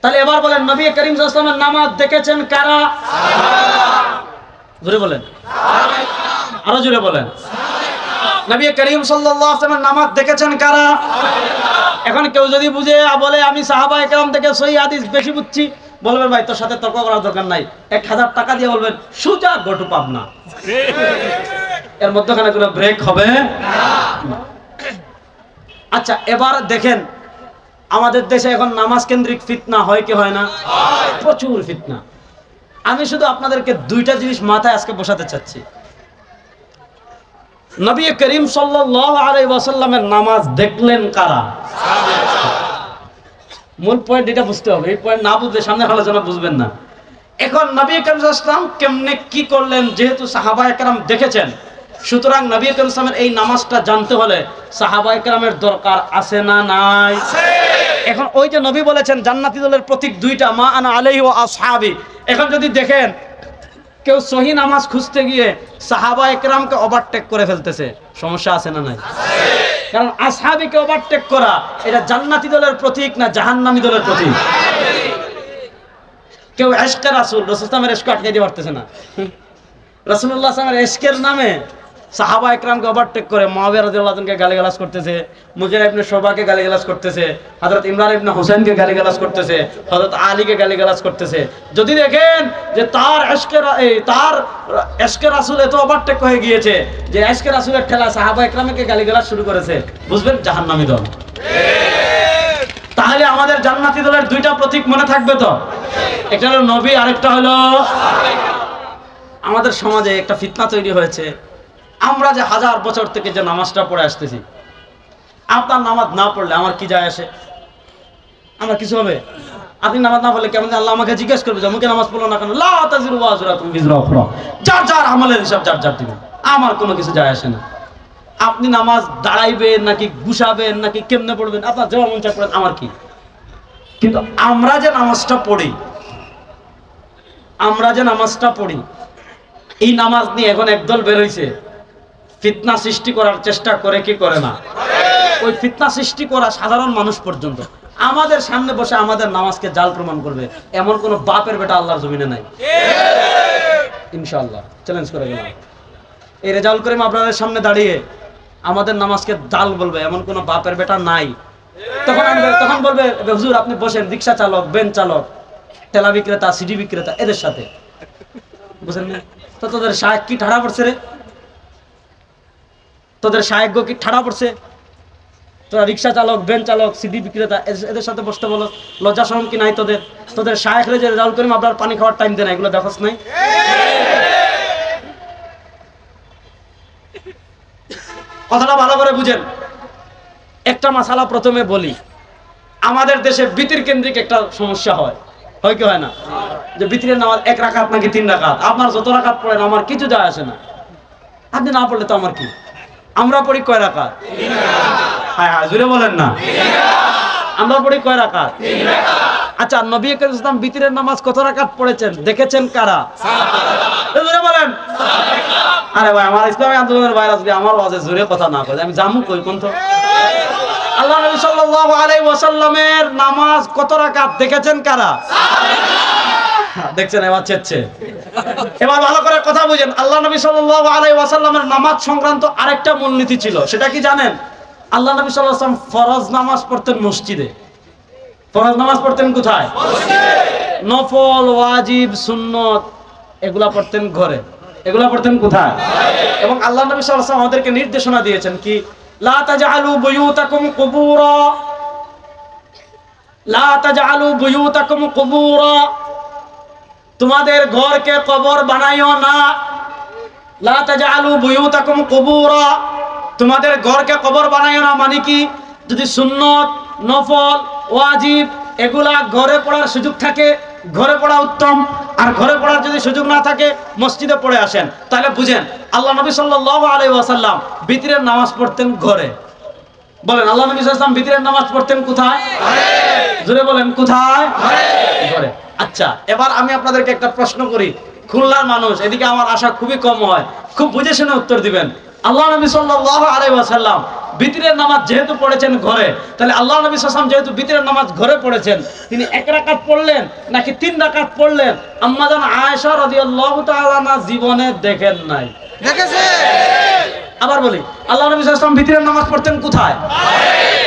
তাহলে এবার বলেন, নবী করিম সাল্লাল্লাহু আলাইহি ওয়াসাল্লামের নামাজ দেখেছেন কারা? জোরে বলেন, আরো জোরে বলেন। নবী করিম সাল্লাল্লাহু আলাইহি ওয়াসাল্লামের নামাজ দেখেছেন কারা? এখন কেউ যদি বুঝে বলে আমি সাহাবায়ে কেরাম থেকে সহিহ হাদিস বেশি বুঝছি, বলবেন ভাই তোর সাথে তর্ক করার দরকার নাই, 1000 টাকা দিয়ে বলবেন সোজা গটু পাবনা, এর মধ্যখানে কোনো ব্রেক হবে না। আচ্ছা, এবার দেখেন আমাদের দেশে এখন নামাজ কেন্দ্রিক ফিতনা হয় কি হয় না? প্রচুর ফিতনা। আমি শুধু আপনাদেরকে 2টা জিনিস মাথায় আজকে বসাতে চাচ্ছি। নবী করিম সাল্লাল্লাহু আলাইহি ওয়াসাল্লামের নামাজ দেখলেন কারা? মূল পয়েন্ট এটা বুঝতে হবে, এই পয়েন্ট না বুঝলে সামনের আলোচনা বুঝবেন না। এখন নবী করিম সাল্লাল্লাহু আলাইহি ওয়াসাল্লাম কেমনে কি করলেন, যেহেতু সাহাবায়ে কেরাম দেখেছেন, সুতরাং নবী করিম সাল্লাল্লাহু আলাইহি ওয়াসাল্লামের এই নামাজটা জানতে হলে সাহাবায়ে কেরামের দরকার আছে না নাই? এখন ওই যে নবী বলেছেন জান্নাতি দলের প্রতীক 2টা, মা আনা আলাইহি ওয়া আসহাবি। এখন যদি দেখেন কেউ সহি নামাজ খুঁজতে গিয়ে সাহাবা একরামকে ওভারটেক করে ফেলতেছে, সমস্যা আছে না নাই? কারণ আসহাবীকে ওভারটেক করা এটা জান্নাতি দলের প্রতীক না জাহান্নামী দলের প্রতীক? কেউ ইশকে রাসূল, রাসূল সাল্লাল্লাহু ইশক আটকে দিতে পারতেছে না। রাসূলুল্লাহ সাল্লাল্লাহু আলাইহি ইশকের নামে সাহাবা একরামকে ওভারটেক করে মুআবিয়া রাদিয়াল্লাহু আনহুকে গালিগালাজ করতেছে, মুগীরা ইবনে শুবাকে গালিগালাজ করতেছে, হযরত ইমরান ইবনে হুসাইনকে গালিগালাজ করতেছে, হযরত আলীকে গালিগালাজ করতেছে। যদি দেখেন যে তার ইশকে রাসূল এত ওভারটেক হয়ে গিয়েছে যে ইশকে রাসূলের ঠেলা সাহাবা একরামকে গালিগালাজ শুরু করেছে, বুঝবেন জাহান্নামী দল। তাহলে আমাদের জান্নাতি দলের দুইটা প্রতীক মনে থাকবে তো, একটা হলো নবী, আরেকটা হলো আমাদের সমাজে একটা ফিতনা তৈরি হয়েছে। আমরা যে হাজার বছর থেকে যে নামাজটা পড়ে আসতেছি, আপনার নামাজ না পড়লে আমার কি যায় আসে? আমার কিছু হবে? আপনি নামাজ না পড়লে কেমন আল্লাহ আমাকে জিজ্ঞেস করবে যে আমাকে নামাজ পড়লো না কেন? লা তাজিরু ওয়াজরাতুম বিজরা উখরা, যার যার আমলের হিসাব যার যার দিবেন, আমার কোনো কিছু যায় আসে না। আপনি নামাজ দাঁড়াইবেন নাকি গুছাবেন নাকি কেমনে পড়বেন, আপনার যেমন মন চায় পড়েন, আমার কি? কিন্তু আমরা যে নামাজটা পড়ি, এই নামাজ নিয়ে এখন একদল বের হইছে ফিতনা সৃষ্টি করার চেষ্টা করে কি করে না? ওই ফিতনা সৃষ্টি করা সাধারণ মানুষ পর্যন্ত আমাদের সামনে বসে আমাদের নামাজকে জাল প্রমাণ করবে, এমন কোন বাপের বেটা আল্লাহর জমিনে নাই। ইনশাআল্লাহ চ্যালেঞ্জ করে গেলাম, এই রেজাউল করিম আপনাদের সামনে দাঁড়িয়ে আমাদের নামাজকে জাল বলবে এমন কোন বাপের বেটা নাই। তখন বলবে হুজুর আপনি বসেন, রিক্সা চালক, ভ্যান চালক, ঠেলা বিক্রেতা, সিডি বিক্রেতা, এদের সাথে বুঝেন না? তো তোদের শায়েক কি ঠাড়া পড়ছে রে? তোদের শায়েক কি ঠাড়া পড়ছে? তোরা রিক্সা চালক, ভ্যান চালক, সিডি বিক্রেতা, এদের সাথে বসতে বলো, লজ্জা শরম কি নাই তোদের? তোদের শায়েক রে যে রেজাউল করিম আপনার পানি খাওয়ার টাইম দেয় না, এগুলো দেখোস নাই? কথাটা ভালো করে বুঝেন। একটা মাসালা প্রথমে বলি, আমাদের দেশে বিতির কেন্দ্রিক একটা সমস্যা হয় কি হয় না? যে বিতিরের নামাজ 1 রাকাত নাকি 3 রাকাত, আপনার যত রাকাত পড়েন আমার কিছু যায় আসে না, আপনি না পড়লে তো আমার কি? আমরা পড়ি কয় রাকাত? হ্যাঁ হ্যাঁ জোরে বলেন না। আমরা পড়ি কয় রাকাত? 3 রাকাত। আচ্ছা নবী করিম সাল্লাল্লাহু আলাইহি ওয়াসাল্লাম বিতিরের নামাজ কত রাকাত পড়েছেন দেখেছেন কারা? জোরে বলেন। আরে ভাই আমার ইসলামী আন্দোলনের বাইরে যদি আমার ওয়াজে জোরে কথা না কয় আমি জামু কই কোন? তো আল্লাহ নবী সাল্লাল্লাহু আলাইহি ওয়াসাল্লামের নামাজ কত রাকাত দেখেছেন কারা? দেখছেন এবার চেচ্ছে। এবার ভালো করে কথা বুঝেন, আল্লাহ নবী সাল্লাল্লাহু আলাইহি ওয়াসাল্লামের নামাজ সংক্রান্ত আরেকটা মূলনীতি ছিল, সেটা কি জানেন? আল্লাহ নবী সাল্লাল্লাহু আলাইহি ওয়াসাল্লাম ফরজ নামাজ পড়তেন মসজিদে। ফরজ নামাজ পড়তেন কোথায়? মসজিদে। নফল, ওয়াজিব, সুন্নত এগুলা পড়তেন ঘরে। এগুলা পড়তেন কোথায়? এবং আল্লাহ নবী সাল্লাল্লাহু আলাইহি ওয়াসাল্লাম আমাদেরকে নির্দেশনা দিয়েছেন কি? লা তাজআলু বুয়ুতাকুম কুবুরা, লা তাজআলু বুয়ুতাকুম কুবুরা, তোমাদের ঘরকে কবর বানাইও না। লা তাজআলু বুয়ুতাকুম কুবুরা, তোমাদের ঘরকে কবর বানাইও না মানে কি? যদি সুন্নত, নফল, ওয়াজিব এগুলা ঘরে পড়ার সুযোগ থাকে ঘরে পড়া উত্তম, আর ঘরে পড়ার যদি সুযোগ না থাকে মসজিদে পড়ে আসেন। তাহলে বুঝেন আল্লাহ নবী সাল্লাল্লাহু আলাইহি ওয়াসাল্লাম বিতরের নামাজ পড়তেন ঘরে। বলেন আল্লাহ নবী সাল্লাল্লাহু আলাইহি ওয়াসাল্লাম বিতরের নামাজ পড়তেন কোথায়? ঘরে। জোরে বলেন কোথায়? ঘরে। ঘরে। আচ্ছা এবার আমি আপনাদেরকে একটা প্রশ্ন করি, খুলনার মানুষ, এদিকে আমার আশা খুবই কম হয়, খুব বুঝে শুনে উত্তর দিবেন। আল্লাহ নবী সাল্লাল্লাহু আলাইহি ওয়াসাল্লাম বিতরের নামাজ যেহেতু পড়েছেন ঘরে, তাহলে আল্লাহ নবী সাল্লাল্লাহু আলাইহি ওয়াসাল্লাম যেহেতু বিতরের নামাজ ঘরে পড়েছেন, তিনি 1 রাকাত পড়লেন নাকি 3 রাকাত পড়লেন? আম্মা জান আয়েশা রাদিয়াল্লাহু তাআলা না জীবনে দেখেন নাই, দেখেছে? আবার বলি আল্লাহ নবী সাল্লাল্লাহু আলাইহি ওয়াসাল্লাম বিতরের নামাজ পড়তেন কোথায়?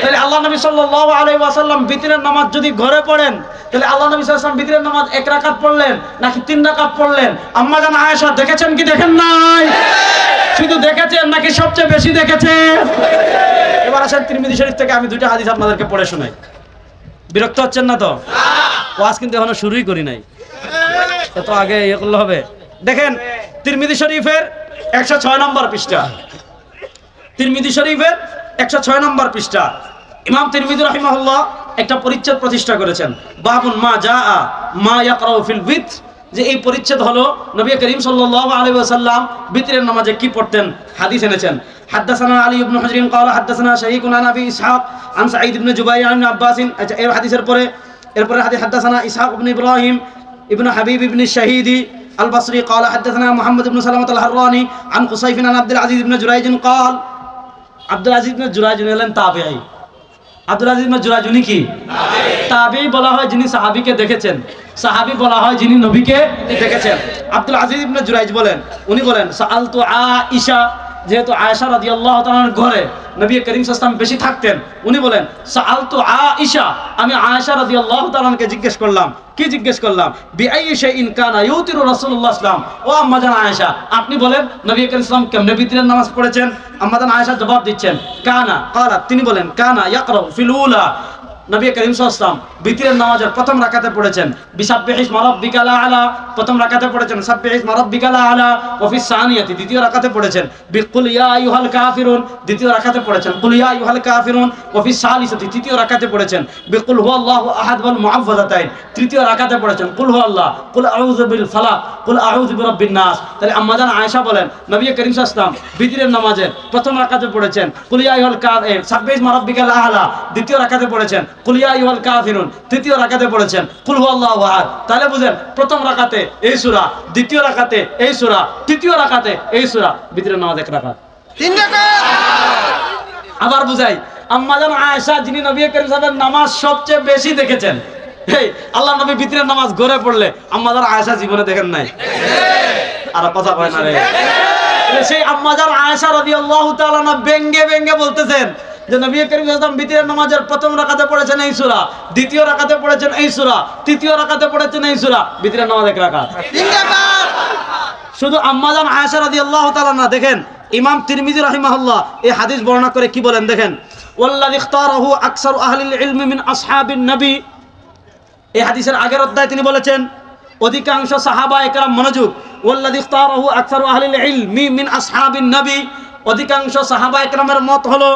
তাহলে আল্লাহ নবী সাল্লাল্লাহু আলাইহি ওয়াসাল্লাম বিতরের নামাজ যদি ঘরে পড়েন, তাহলে আল্লাহ নবী সাল্লাল্লাহু আলাইহি ওয়াসাল্লাম বিতরের নামাজ 1 রাকাত পড়লেন নাকি 3 রাকাত পড়লেন? আম্মা জান আয়েশা দেখেছেন কি দেখেন নাই? শুধু দেখেছেন নাকি সবচেয়ে বেশি দেখেছেন? এবার আসেন তিরমিজি শরীফ থেকে আমি 2টা হাদিস আপনাদেরকে পড়ে শোনাই। বিরক্ত হচ্ছেন না তো? ওয়াজ কিন্তু এখনো শুরুই করি নাই, এত আগে ইয়ে করলে হবে। দেখেন তিরমিজি শরীফের 106 নম্বর পৃষ্ঠা, তিরমিজি শরীফের 106 নম্বর পৃষ্ঠা ইমাম তিরমিজি রাহিমাহুল্লাহ একটা পরিচ্ছেদ প্রতিষ্ঠা করেছেন, বাবুন মা জাআ মা ইয়াকরাউ ফিল বিতর, যে এই পরিচ্ছেদ হলো নবী করিম সাল্লাল্লাহু আলাইহি ওয়াসাল্লাম বিতরের নামাজে কি পড়তেন হাদিস এনেছেন। হাদাসানা আলী ইবনে হুজরিন ক্বালা হাদাসানা শারীকুন আন আবি ইসহাক আন সাঈদ ইবনে জুবাইর আন আব্বাস। আচ্ছা এই হাদিসের পরে এরপরে হাদিস হাদাসানা ইসহাক ইবনে ইব্রাহিম ইবনে হাবিব ইবনে শাহীদি البصري قال حدثنا محمد بن سلمة الحراني عن قصيف عن عبد العزيز بن جريج قال عبد العزيز بن جريج হলেন তাবেঈ আব্দুল আজিজ বিন জুরাইজ উনি কি তাবেঈ বলা হয় যিনি সাহাবীকে দেখেছেন সাহাবী বলা হয় যিনি নবীকে দেখেছেন আব্দুল আজিজ ইবনে জুরাইজ বলেন উনি বলেন সাআলতু আয়েশা যেহেতু আয়েশা রাদিয়াল্লাহু তাআলার ঘরে নবী করিম সাল্লাল্লাহু আলাইহি ওয়াসাল্লাম বেশি থাকতেন উনি বলেন সাআলতু আয়েশা আমি আয়েশা রাদিয়াল্লাহু তাআলাকে জিজ্ঞেস করলাম কি জিজ্ঞেস করলাম বিআই শাইইন কানা ইউতিরু রাসূলুল্লাহ সাল্লাল্লাহু আলাইহি ওয়াসাল্লাম ও আম্মা জান আয়েশা আপনি বলেন নবী করিম সাল্লাল্লাহু আলাইহি ওয়াসাল্লাম কেমনে বিতরের নামাজ পড়েছেন আম্মা জান আয়েশা জবাব দিচ্ছেন কানা ক্বালাত তিনি বলেন কানা ইয়াকরা ফিল উলা নবী করিম সাল্লাল্লাহু আলাইহি ওয়াসাল্লাম বিতরের নামাজের প্রথম রাকাতে পড়েছেন বিসাব্বিহিস মারাব্বিকাল আলা প্রথম রাকাতে পড়েছেন সাব্বিহিস মারাব্বিকাল আলা ওয়া ফিস সানিয়াতি দ্বিতীয় রাকাতে পড়েছেন বিকুল ইয়া আইয়ুহাল কাফিরুন দ্বিতীয় রাকাতে পড়েছেন কুল ইয়া আইয়ুহাল কাফিরুন ওয়া ফিস সালিসাতি তৃতীয় রাকাতে পড়েছেন বিকুল হুয়াল্লাহু আহাদ ওয়াল মুআওয়াযাতাইন তৃতীয় রাকাতে পড়েছেন কুল হুয়াল্লাহ কুল আউযু বিল ফালাক কুল আউযু বিরাব্বিন নাস তাহলে আম্মা জান আয়েশা বলেন নবী করিম সাল্লাল্লাহু আলাইহি ওয়াসাল্লাম বিতরের নামাজের প্রথম রাকাতে পড়েছেন কুল ইয়া আইয়ুহাল কাফিরুন সাব্বিহিস মারাব্বিকাল আলা দ্বিতীয় রাকাতে পড়েছেন কুল ইয়া আইয়ুহাল কাফিরুন তৃতীয় রাকাতে পড়েছেন কুল হুয়াল্লাহু আহাদ তাহলে বুঝেন প্রথম রাকাতে এই সূরা দ্বিতীয় রাকাতে এই সূরা তৃতীয় রাকাতে এই সূরা বিতরের নামাজ এক রাকাত তিন রাকাত আবার বুঝাই আম্মা জান আয়েশা যিনি নবী করিম সাল্লাল্লাহু আলাইহি ওয়াসাল্লামের নামাজ সবচেয়ে বেশি দেখেছেন এই আল্লাহ নবী বিতরের নামাজ ঘরে পড়লে আম্মা জান আয়েশা জীবনে দেখেন নাই আর কথা কয় না রে সেই আম্মা জান আয়েশা রাদিয়াল্লাহু তাআলা না ব্যঙ্গে ব্যঙ্গে বলতেছেন যে নবী করিম সাল্লাল্লাহু আলাইহি ওয়াসাল্লাম বিতরের নামাজের প্রথম রাকাতে পড়েছেন এই সূরা দ্বিতীয় রাকাতে পড়েছেন এই সূরা তৃতীয় রাকাতে পড়েছেন এই সূরা বিতরের নামাজ এক রাকাত তিন রাকাত শুধু আম্মা জান আয়েশা রাদিয়াল্লাহু তাআলা না দেখেন ইমাম তিরমিজি রাহিমাহুল্লাহ এই হাদিস বর্ণনা করে কি বলেন দেখেন ওয়াল্লাযী ইখতারাহু আকসারু আহলিল ইলমি মিন আসহাবিন নবী এই হাদিসের আগের অধ্যায়ে তিনি বলেছেন অধিকাংশ সাহাবা একরাম মনোযোগ ওয়াল্লাযী ইখতারাহু আকসারু আহলিল ইলমি মিন আসহাবিন নবী অধিকাংশ সাহাবা একরামের মত হলো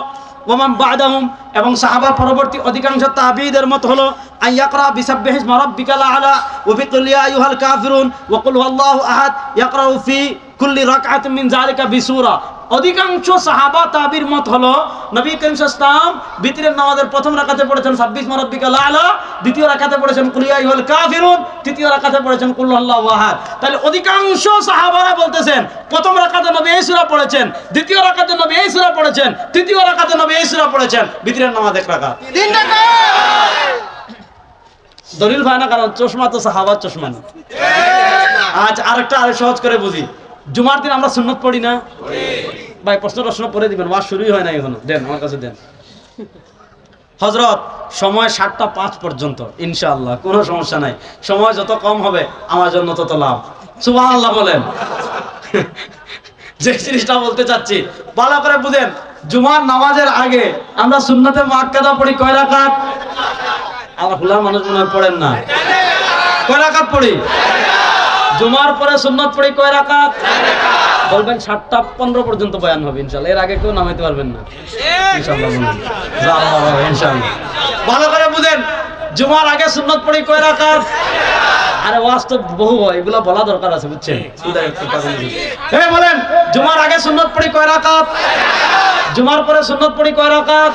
ওয়ামান বা'দাহুম এবং সাহাবা পরবর্তী অধিকাংশ তাবিঈদের মত হলো আইয়াকরা বিসাব্বিহিস মারাব্বিকাল আলা ওয়া বিকুল ইয়া আইয়ুহাল কাফিরুন ওয়া কুল হুয়াল্লাহু আহাদ ইয়াকরাউ ফি কুল্লি রাকআতিন মিন যালিকা বিসূরা অধিকাংশ সাহাবা তাবির মত হলো নবী করিম সাল্লাল্লাহু আলাইহি ওয়াসাল্লাম বিতরের নামাজের প্রথম রাকাতে পড়েছেন সাব্বিহিস মারাব্বিকাল আলা দ্বিতীয় রাকাতে পড়েছেন কুল ইয়া আইয়ুহাল কাফিরুন তৃতীয় রাকাতে পড়েছেন কুল হুয়াল্লাহু আহাদ তাহলে অধিকাংশ সাহাবারা বলতেছেন প্রথম রাকাতে নবী এই সূরা পড়েছেন দ্বিতীয় রাকাতে নবী এই সূরা পড়েছেন তৃতীয় রাকাতে নবী এই সূরা পড়েছেন বিতরের নামাজ এক রাকাত তিন রাকাত দলিল হয় না কারণ চশমা তো সাহাবার চশমা না আজ আরেকটা আরো সহজ করে বুঝি জুমার দিন আমরা সুন্নত পড়ি না ভাই প্রশ্ন পড়ে দিবেন ওয়াজ শুরুই হয় না এখনো দেন আমার কাছে দেন হযরত সময় ৭টা ৫ পর্যন্ত ইনশাআল্লাহ কোনো সমস্যা নাই সময় যত কম হবে আমার জন্য তত লাভ সুবহানাল্লাহ বলেন যে জিনিসটা বলতে চাচ্ছি ভালো করে বুঝেন জুমার নামাজের আগে আমরা সুন্নতে মুআক্কাদা পড়ি কয় রাকাত আমরা হুলা মানুষ মনে পড়েন না কয় রাকাত পড়ি জুমার পরে সুন্নত পড়ি কয় রাকাত বলবেন ৭টা ১৫ পর্যন্ত বয়ান হবে ইনশাআল্লাহ এর আগে কেউ নামাইতে পারবেন না ইনশাআল্লাহ বলুন ইনশাআল্লাহ ভালো করে বুঝেন জুমার আগে সুন্নত পড়ি কয় রাকাত আরে ওয়াজ তো বহু হয় এগুলা বলা দরকার আছে বুঝছেন এই বলেন জুমার আগে সুন্নত পড়ি কয় রাকাত জুমার পরে সুন্নত পড়ি কয় রাকাত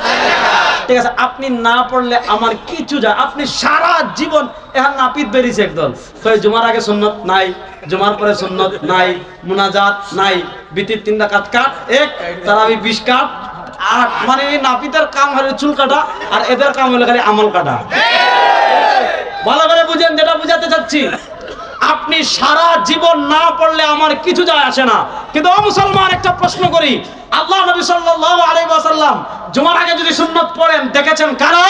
ঠিক আছে আপনি না পড়লে আমার কিছু যায় আপনি সারা জীবন এখন নাপিত বেরিয়েছে একদল কই জুমার আগে সুন্নত নাই জুমার পরে সুন্নত নাই মুনাজাত নাই বিতির ৩ রাকাত কাট এক তারাবি ২০ কাট আর মানে নাপিতের কাম হলো চুল কাটা আর এদের কাম হলো খালি আমল কাটা ভালো করে বুঝেন যেটা বুঝাতে চাচ্ছি আপনি সারা জীবন না পড়লে আমার কিছু যায় আসে না কিন্তু ও মুসলমান একটা প্রশ্ন করি আল্লাহ নবী সাল্লাল্লাহু আলাইহি ওয়াসাল্লাম জুমার আগে যদি সুন্নত পড়েন দেখেছেন কারা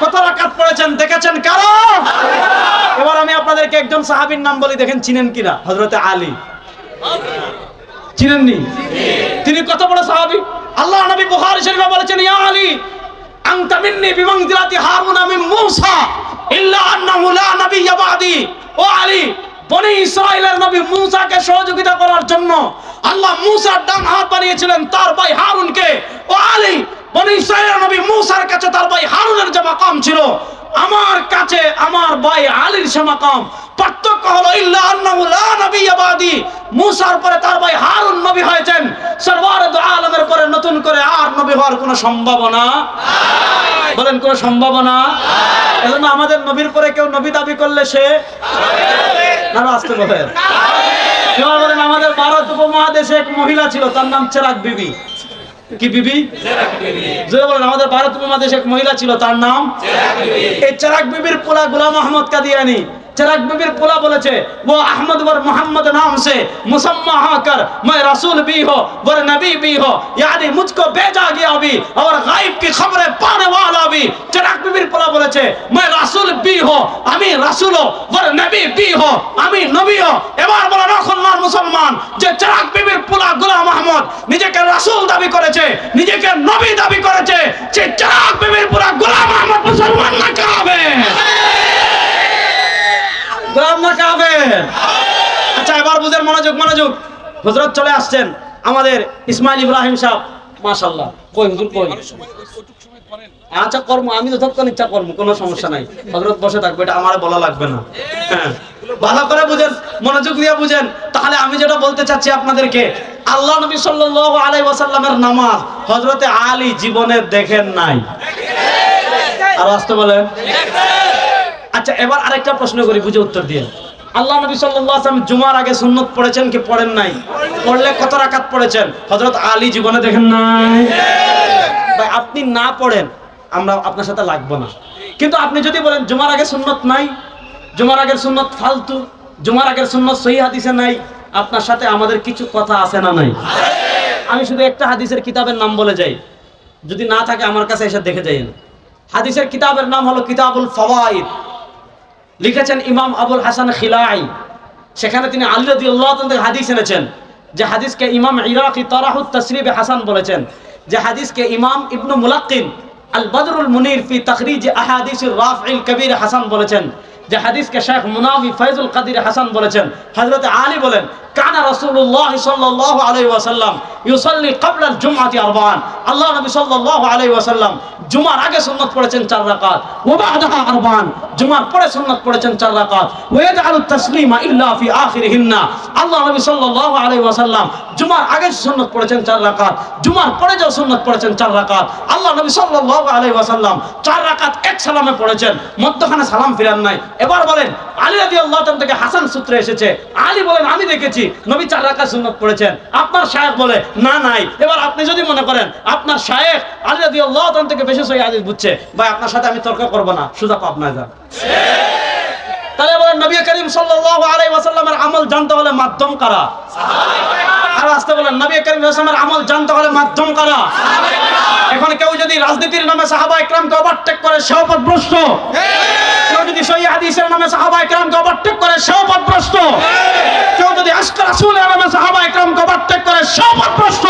কত রাকাত পড়েছেন দেখেছেন কারা এবার আমি আপনাদেরকে একজন সাহাবীর নাম বলি দেখেন চিনেন কিনা হযরতে আলী চিনেননি তিনি কত বড় সাহাবী আল্লাহ নবী বুখারী শরীফে বলেছেন ইয়া আলী আনতা মিন্নি বিমানজিলাতি হারুন মিন মূসা ইল্লা আন্নাহু লা নাবিয়্যা বাদি ও আলী বনি ইসরাইলের নবী মূসাকে সহযোগিতা করার জন্য আল্লাহ মূসার ডান হাত বানিয়েছিলেন তার ভাই হারুনকে ও আলী বনি ইসরাইলের নবী মূসার কাছে তার ভাই হারুনের যে মাকাম ছিল আমার কাছে আমার ভাই আলীর সে মাকাম পার্থক্য হলো ইল্লা আন্নাহু লা নাবিয়্যা বাদি মুসার পরে তার ভাই হারুন নবী হয়েছেন, সরওয়ারে দু আলমের পরে নতুন করে আর নবী হওয়ার কোনো সম্ভাবনা নাই। বলেন কোনো সম্ভাবনা? এজন্য আমাদের নবীর পরে কেউ নবী দাবি করলে সে না আসতে বলেন। এবার বলেন আমাদের ভারত উপমহাদেশে এক মহিলা ছিল, তার নাম চেরাগ বিবি। কি বিবি? যে বলেন আমাদের ভারত উপমহাদেশে এক মহিলা ছিল, তার নাম চেরাগ বিবি। এই চেরাগ বিবির পোলা গোলাম আহমদ কাদিয়ানি, চেরাগ বিবির পোলা বলেছে वो अहमद वर मोहम्मद नाम से मुसम्मा होकर मैं रसूल भी हो वर नबी भी हो, यानी मुझको भेजा गया भी और गायब की खबरें पाने वाला भी। চেরাগ বিবির পোলা বলেছে मैं रसूल भी हो, আমি রাসূল ও वर नबी भी हो, আমি নবী ও। এবার বলেন মুসলমান মুসলমান যে চেরাগ বিবির পোলা গোলাম আহমদ নিজেকে রাসূল দাবি করেছে, নিজেকে নবী দাবি করেছে, যে চেরাগ বিবির পোলা গোলাম আহমদ মুসলমান না কাবে? আচ্ছা এবার বুঝেন, মনোযোগ মনোযোগ। হযরত চলে আসছেন আমাদের ইসমাইল ইব্রাহিম সাহেব, মাশাআল্লাহ। কই হুজুর কই? আচ্ছা কর্ম আমি যতক্ষণ ইচ্ছা কর্ম, কোনো সমস্যা নাই। হযরত বসে থাকবে, এটা আমারে বলা লাগবে না। হ্যাঁ, ভালো করে বুঝেন, মনোযোগ দিয়ে বুঝেন। তাহলে আমি যেটা বলতে চাচ্ছি আপনাদেরকে, আল্লাহ নবী সাল্লাল্লাহু আলাইহি ওয়াসাল্লামের নামাজ হযরতে আলী জীবনে দেখেন নাই। আর আসতে বলেন। আচ্ছা এবার আরেকটা প্রশ্ন করি, বুঝে উত্তর দিয়ে। আল্লাহ নবী সাল্লাল্লাহু আলাইহি ওয়াসাল্লাম জুমার আগে সুন্নাত পড়েছেন কি পড়েন নাই? পড়লে কত রাকাত পড়েছেন? হযরত আলী জীবনে দেখেন নাই। ভাই আপনি না পড়েন, আমরা আপনার সাথে লাগবো না। কিন্তু আপনি যদি বলেন জুমার আগে সুন্নাত নাই, জুমার আগের সুন্নাত ফালতু, জুমার আগের সুন্নাত সহিহ হাদিসে নাই, আপনার সাথে আমাদের কিছু কথা আছে না নাই? আমি শুধু একটা হাদিসের কিতাবের নাম বলে যাই, যদি না থাকে আমার কাছে এসে দেখে যাইয়েন। হাদিসের কিতাবের নাম হলো কিতাবুল ফাওয়াইদ, লিখেছেন ইমাম আবুল হাসান খিলাই। সেখানে তিনি আলী রাদিয়াল্লাহু তাআলা থেকে হাদিস এনেছেন, যে হাদিসকে ইমাম ইরাকি তারাহুত তাসরিবে হাসান বলেছেন, যে হাদিসকে ইমাম ইবনু মুলাক্কিন আল বদরুল মুনির ফি তাখরিজ আহাদিসির রাফিল কবির হাসান বলেছেন, যে হাদিসকে শেখ মুনাবি ফয়জুল কাদির হাসান বলেছেন। হযরত আলী বলেন কানা রাসূলুল্লাহ সাল্লাল্লাহু আলাইহি ওয়াসাল্লাম ইউসাল্লি ক্বাবলা আল জুমআতি আরবাআন, আল্লাহ নবী সাল্লাল্লাহু আলাইহি ওয়াসাল্লাম জুমার আগে সুন্নাত পড়েছেন 4 রাকাত, ওয়া বা'দাহা আরবাআন, জুমার পরে সুন্নাত পড়েছেন 4 রাকাত, ওয়া ইয়াজআলু তাসলিমা ইল্লা ফি আখিরিহিন্না, আল্লাহ নবী সাল্লাল্লাহু আলাইহি ওয়াসাল্লাম জুমার আগে সুন্নাত পড়েছেন 4 রাকাত, জুমার পরে যে সুন্নাত পড়েছেন 4 রাকাত। আল্লাহ নবী সাল্লাল্লাহু আলাইহি ওয়াসাল্লাম 4 রাকাত এক সালামে পড়েছেন, মধ্যখানে সালাম ফিরান নাই। এবার বলেন আলী রাদিয়াল্লাহু তাআলা থেকে হাসান সূত্রে এসেছে, আলী বলেন আমি দেখেছি নবী 4 রাকাত সুন্নাত পড়েছেন, আপনার শায়েখ বলে না নাই। এবার আপনি যদি মনে করেন আপনার শায়েখ আলী রাদিয়াল্লাহু তাআলা থেকে বেশি সহিহ হাদিস বুঝছে, ভাই আপনার সাথে আমি তর্ক করব না, সুজা পাব না যা। তাহলে বলেন নবী করিম সাল্লাল্লাহু আলাইহি ওয়াসাল্লামের আমল জানতে হলে মাধ্যম কারা? আর আসতে বলেন নবী করিম সাল্লাল্লাহু আলাইহি ওয়াসাল্লামের আমল জানতে হলে মাধ্যম কারা? এখন কেউ যদি রাজনীতির নামে সাহাবা ইকরামকে ওভারটেক করে সেও পথভ্রষ্ট, কেউ যদি সহিহ হাদিসের নামে সাহাবা ইকরামকে ওভারটেক করে সেও পথভ্রষ্ট, কেউ যদি আশক রাসূলের নামে সাহাবা ইকরামকে ওভারটেক করে সেও পথভ্রষ্ট।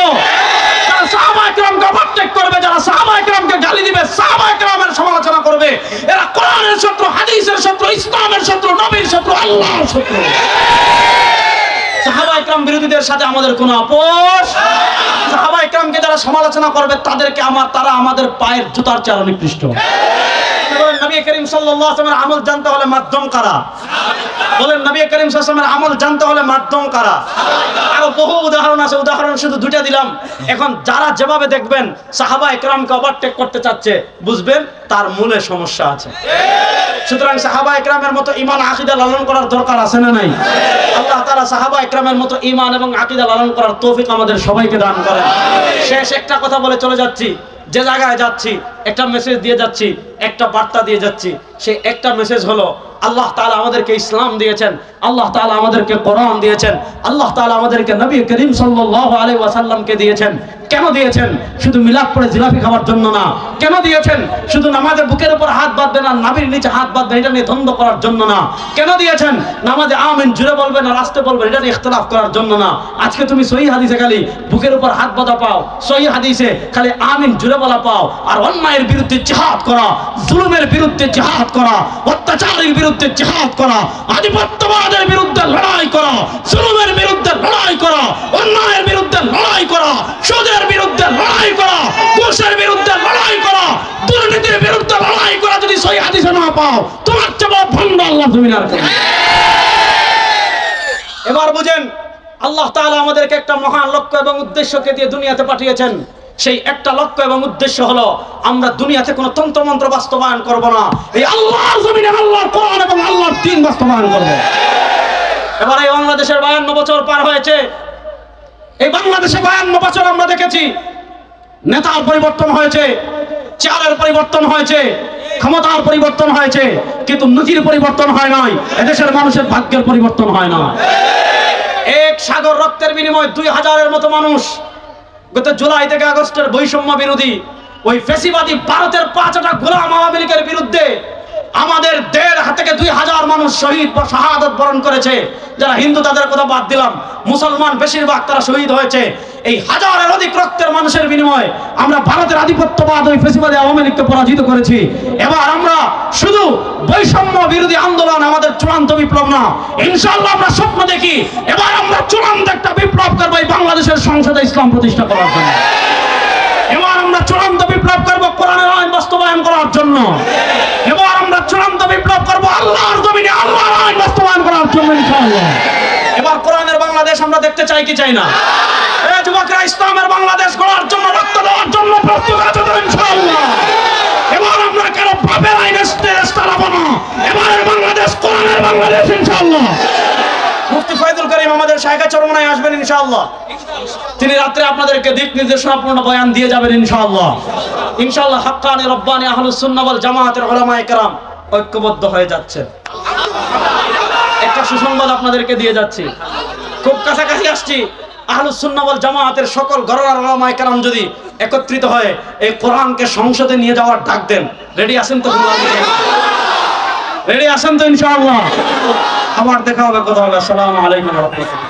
যারা সাহাবা ইকরামকে ওভারটেক করবে, যারা সাহাবা ইকরামকে গালি দিবে, সাহাবা ইকরামের সমালোচনা করবে, এরা কোরআনের শত্রু, হাদিসের শত্রু, ইসলামের শত্রু, নবীর শত্রু, আল্লাহর শত্রু। সাহাবা ইকরাম বিরোধীদের সাথে আমাদের কোনো আপোষ। সাহাবা ইকরামকে যারা সমালোচনা করবে তাদেরকে তারা আমাদের পায়ের জুতার চেয়ে নিকৃষ্ট। নবী করিম সাল্লাল্লাহু আলাইহি ওয়াসাল্লামের আমল জানতে হলে মাধ্যম কারা? বলেন নবী করিম সাল্লাল্লাহু আলাইহি ওয়াসাল্লামের আমল জানতে হলে মাধ্যম কারা? আরো বহু উদাহরণ আছে, উদাহরণ শুধু 2টা দিলাম। এখন যারা যেভাবে দেখবেন সাহাবা ইকরামকে ওভারটেক করতে চাচ্ছে, বুঝবেন তার মূলে সমস্যা আছে। সুতরাং সাহাবা ইকরামের মতো ঈমান আকীদা লালন করার দরকার আছে না নাই? আল্লাহ তাআলা সাহাবা ইকরামের মতো ঈমান এবং আকীদা লালন করার তৌফিক আমাদের সবাইকে দান করেন। শেষ একটা কথা বলে চলে যাচ্ছি, যে জায়গায় যাচ্ছি একটা মেসেজ দিয়ে যাচ্ছি, একটা বার্তা দিয়ে যাচ্ছি। সেই একটা মেসেজ হলো আল্লাহ তাআলা আমাদেরকে ইসলাম দিয়েছেন, আল্লাহ তাআলা আমাদেরকে কোরআন দিয়েছেন, আল্লাহ তাআলা আমাদেরকে নবী করিম সাল্লাল্লাহু আলাইহি ওয়াসাল্লামকে দিয়েছেন। কেন দিয়েছেন? শুধু মিলাদ পড়ে জিলাপি খাওয়ার জন্য না। কেন দিয়েছেন? শুধু নামাজে বুকের উপর হাত বাঁধবেন আর নাভির নিচে হাত বাঁধবেন এটা নিয়ে দ্বন্দ্ব করার জন্য না। কেন দিয়েছেন? নামাজে আমিন জুড়ে বলবেন আর আস্তে বলবেন এটা নিয়ে ইখতিলাফ করার জন্য না। আজকে তুমি সহিহ হাদিসে খালি বুকের উপর হাত বাঁধা পাও, সহিহ হাদিসে খালি আমিন জুড়ে বলা পাও, আর অন্যায়ের বিরুদ্ধে জিহাদ করা, জুলুমের বিরুদ্ধে জিহাদ করা, অত্যাচারের বিরুদ্ধে জিহাদ করা, আধিপত্যবাদের বিরুদ্ধে লড়াই করা, জুলুমের বিরুদ্ধে লড়াই করা, অন্যায়ের বিরুদ্ধে লড়াই করা, সুদের বিরুদ্ধে লড়াই করা, ঘুষের বিরুদ্ধে লড়াই করা, দুর্নীতির বিরুদ্ধে লড়াই করা যদি সহিহ হাদিসে না পাও, তোমার চেয়ে বড় ভণ্ড আল্লাহ জমিনে আর কেউ নেই। এবার বুঝেন আল্লাহ তাআলা আমাদেরকে একটা মহান লক্ষ্য এবং উদ্দেশ্যকে দিয়ে দুনিয়াতে পাঠিয়েছেন। সেই একটা লক্ষ্য এবং উদ্দেশ্য হলো আমরা দুনিয়াতে কোনো তন্ত্রমন্ত্র বাস্তবায়ন করব না, এই আল্লাহর জমিনে আল্লাহর কোরআন এবং আল্লাহর দ্বীন বাস্তবায়ন করব। এবার এই বাংলাদেশের 52 বছর পার হয়েছে। এই বাংলাদেশে 52 বছর আমরা দেখেছি নেতার পরিবর্তন হয়েছে, চেয়ারের পরিবর্তন হয়েছে, ক্ষমতার পরিবর্তন হয়েছে, কিন্তু নীতির পরিবর্তন হয় নাই, এদেশের মানুষের ভাগ্যের পরিবর্তন হয় না। এক সাগর রক্তের বিনিময়ে 2000-এর মতো মানুষ গত জুলাই থেকে আগস্টের বৈষম্য বিরোধী ওই ফ্যাসিবাদী ভারতের 5টা গোলাম আওয়ামী লীগের বিরুদ্ধে আমাদের 1.5 থেকে 2000 মানুষ শহীদ বা শাহাদত বরণ করেছে। যারা হিন্দু তাদের কথা বাদ দিলাম, মুসলমান বেশিরভাগ তারা শহীদ হয়েছে। এই হাজারের অধিক রক্তের মানুষের বিনিময়ে আমরা ভারতের আধিপত্যবাদ ওই ফ্যাসিবাদী আওয়ামী লীগকে পরাজিত করেছি। এবার আমরা শুধু বৈষম্য বিরোধী আন্দোলন আমাদের চূড়ান্ত বিপ্লব না, ইনশাআল্লাহ আমরা স্বপ্ন দেখি এবার আমরা চূড়ান্ত একটা বিপ্লব করব এই বাংলাদেশের সংসদে ইসলাম প্রতিষ্ঠা করার জন্য। এবার আমরা চূড়ান্ত বিপ্লব করব কোরআনের আইন বাস্তবায়ন করার জন্য। এবার আমরা চূড়ান্ত বিপ্লব করব আল্লাহর জমিনে আল্লাহর আইন বাস্তবায়ন করার জন্য ইনশাআল্লাহ। এবার কোরআনের বাংলাদেশ আমরা দেখতে চাই কি চাই না? এই যুবকরা ইসলামের বাংলাদেশ গড়ার জন্য রক্ত দেওয়ার জন্য প্রস্তুত আছে তো ইনশাআল্লাহ। এবার আমরা কারো ভাবের আইনে চালাবো না, এবারের বাংলাদেশ কোরআনের বাংলাদেশ ইনশাআল্লাহ। মুফতি ফয়জুল করিম আমাদের শাইখা চরমনায় আসবেন ইনশাআল্লাহ। তিনি রাতে আপনাদেরকে দিক নির্দেশনাপূর্ণ বয়ান দিয়ে যাবেন ইনশাআল্লাহ। ইনশাআল্লাহ হাক্কানি রব্বানি আহলুস সুন্নাহ ওয়াল জামাতের উলামায়ে কেরাম ঐক্যবদ্ধ হয়ে যাচ্ছে। একটা সুসংবাদ আপনাদেরকে দিয়ে যাচ্ছি, খুব কাছাকাছি আসছি। আহলুস সুন্নাহ ওয়াল জামাতের সকল ঘরানার উলামায়ে কেরাম যদি একত্রিত হয়ে এই কোরআনকে সংসদে নিয়ে যাওয়ার ডাক দেন, রেডি আছেন তো? রেডি আছেন তো ইনশাআল্লাহ? আবার দেখা হবে, কথা হবে। আসসালামু আলাইকুম ওয়া রাহমাতুল্লাহ।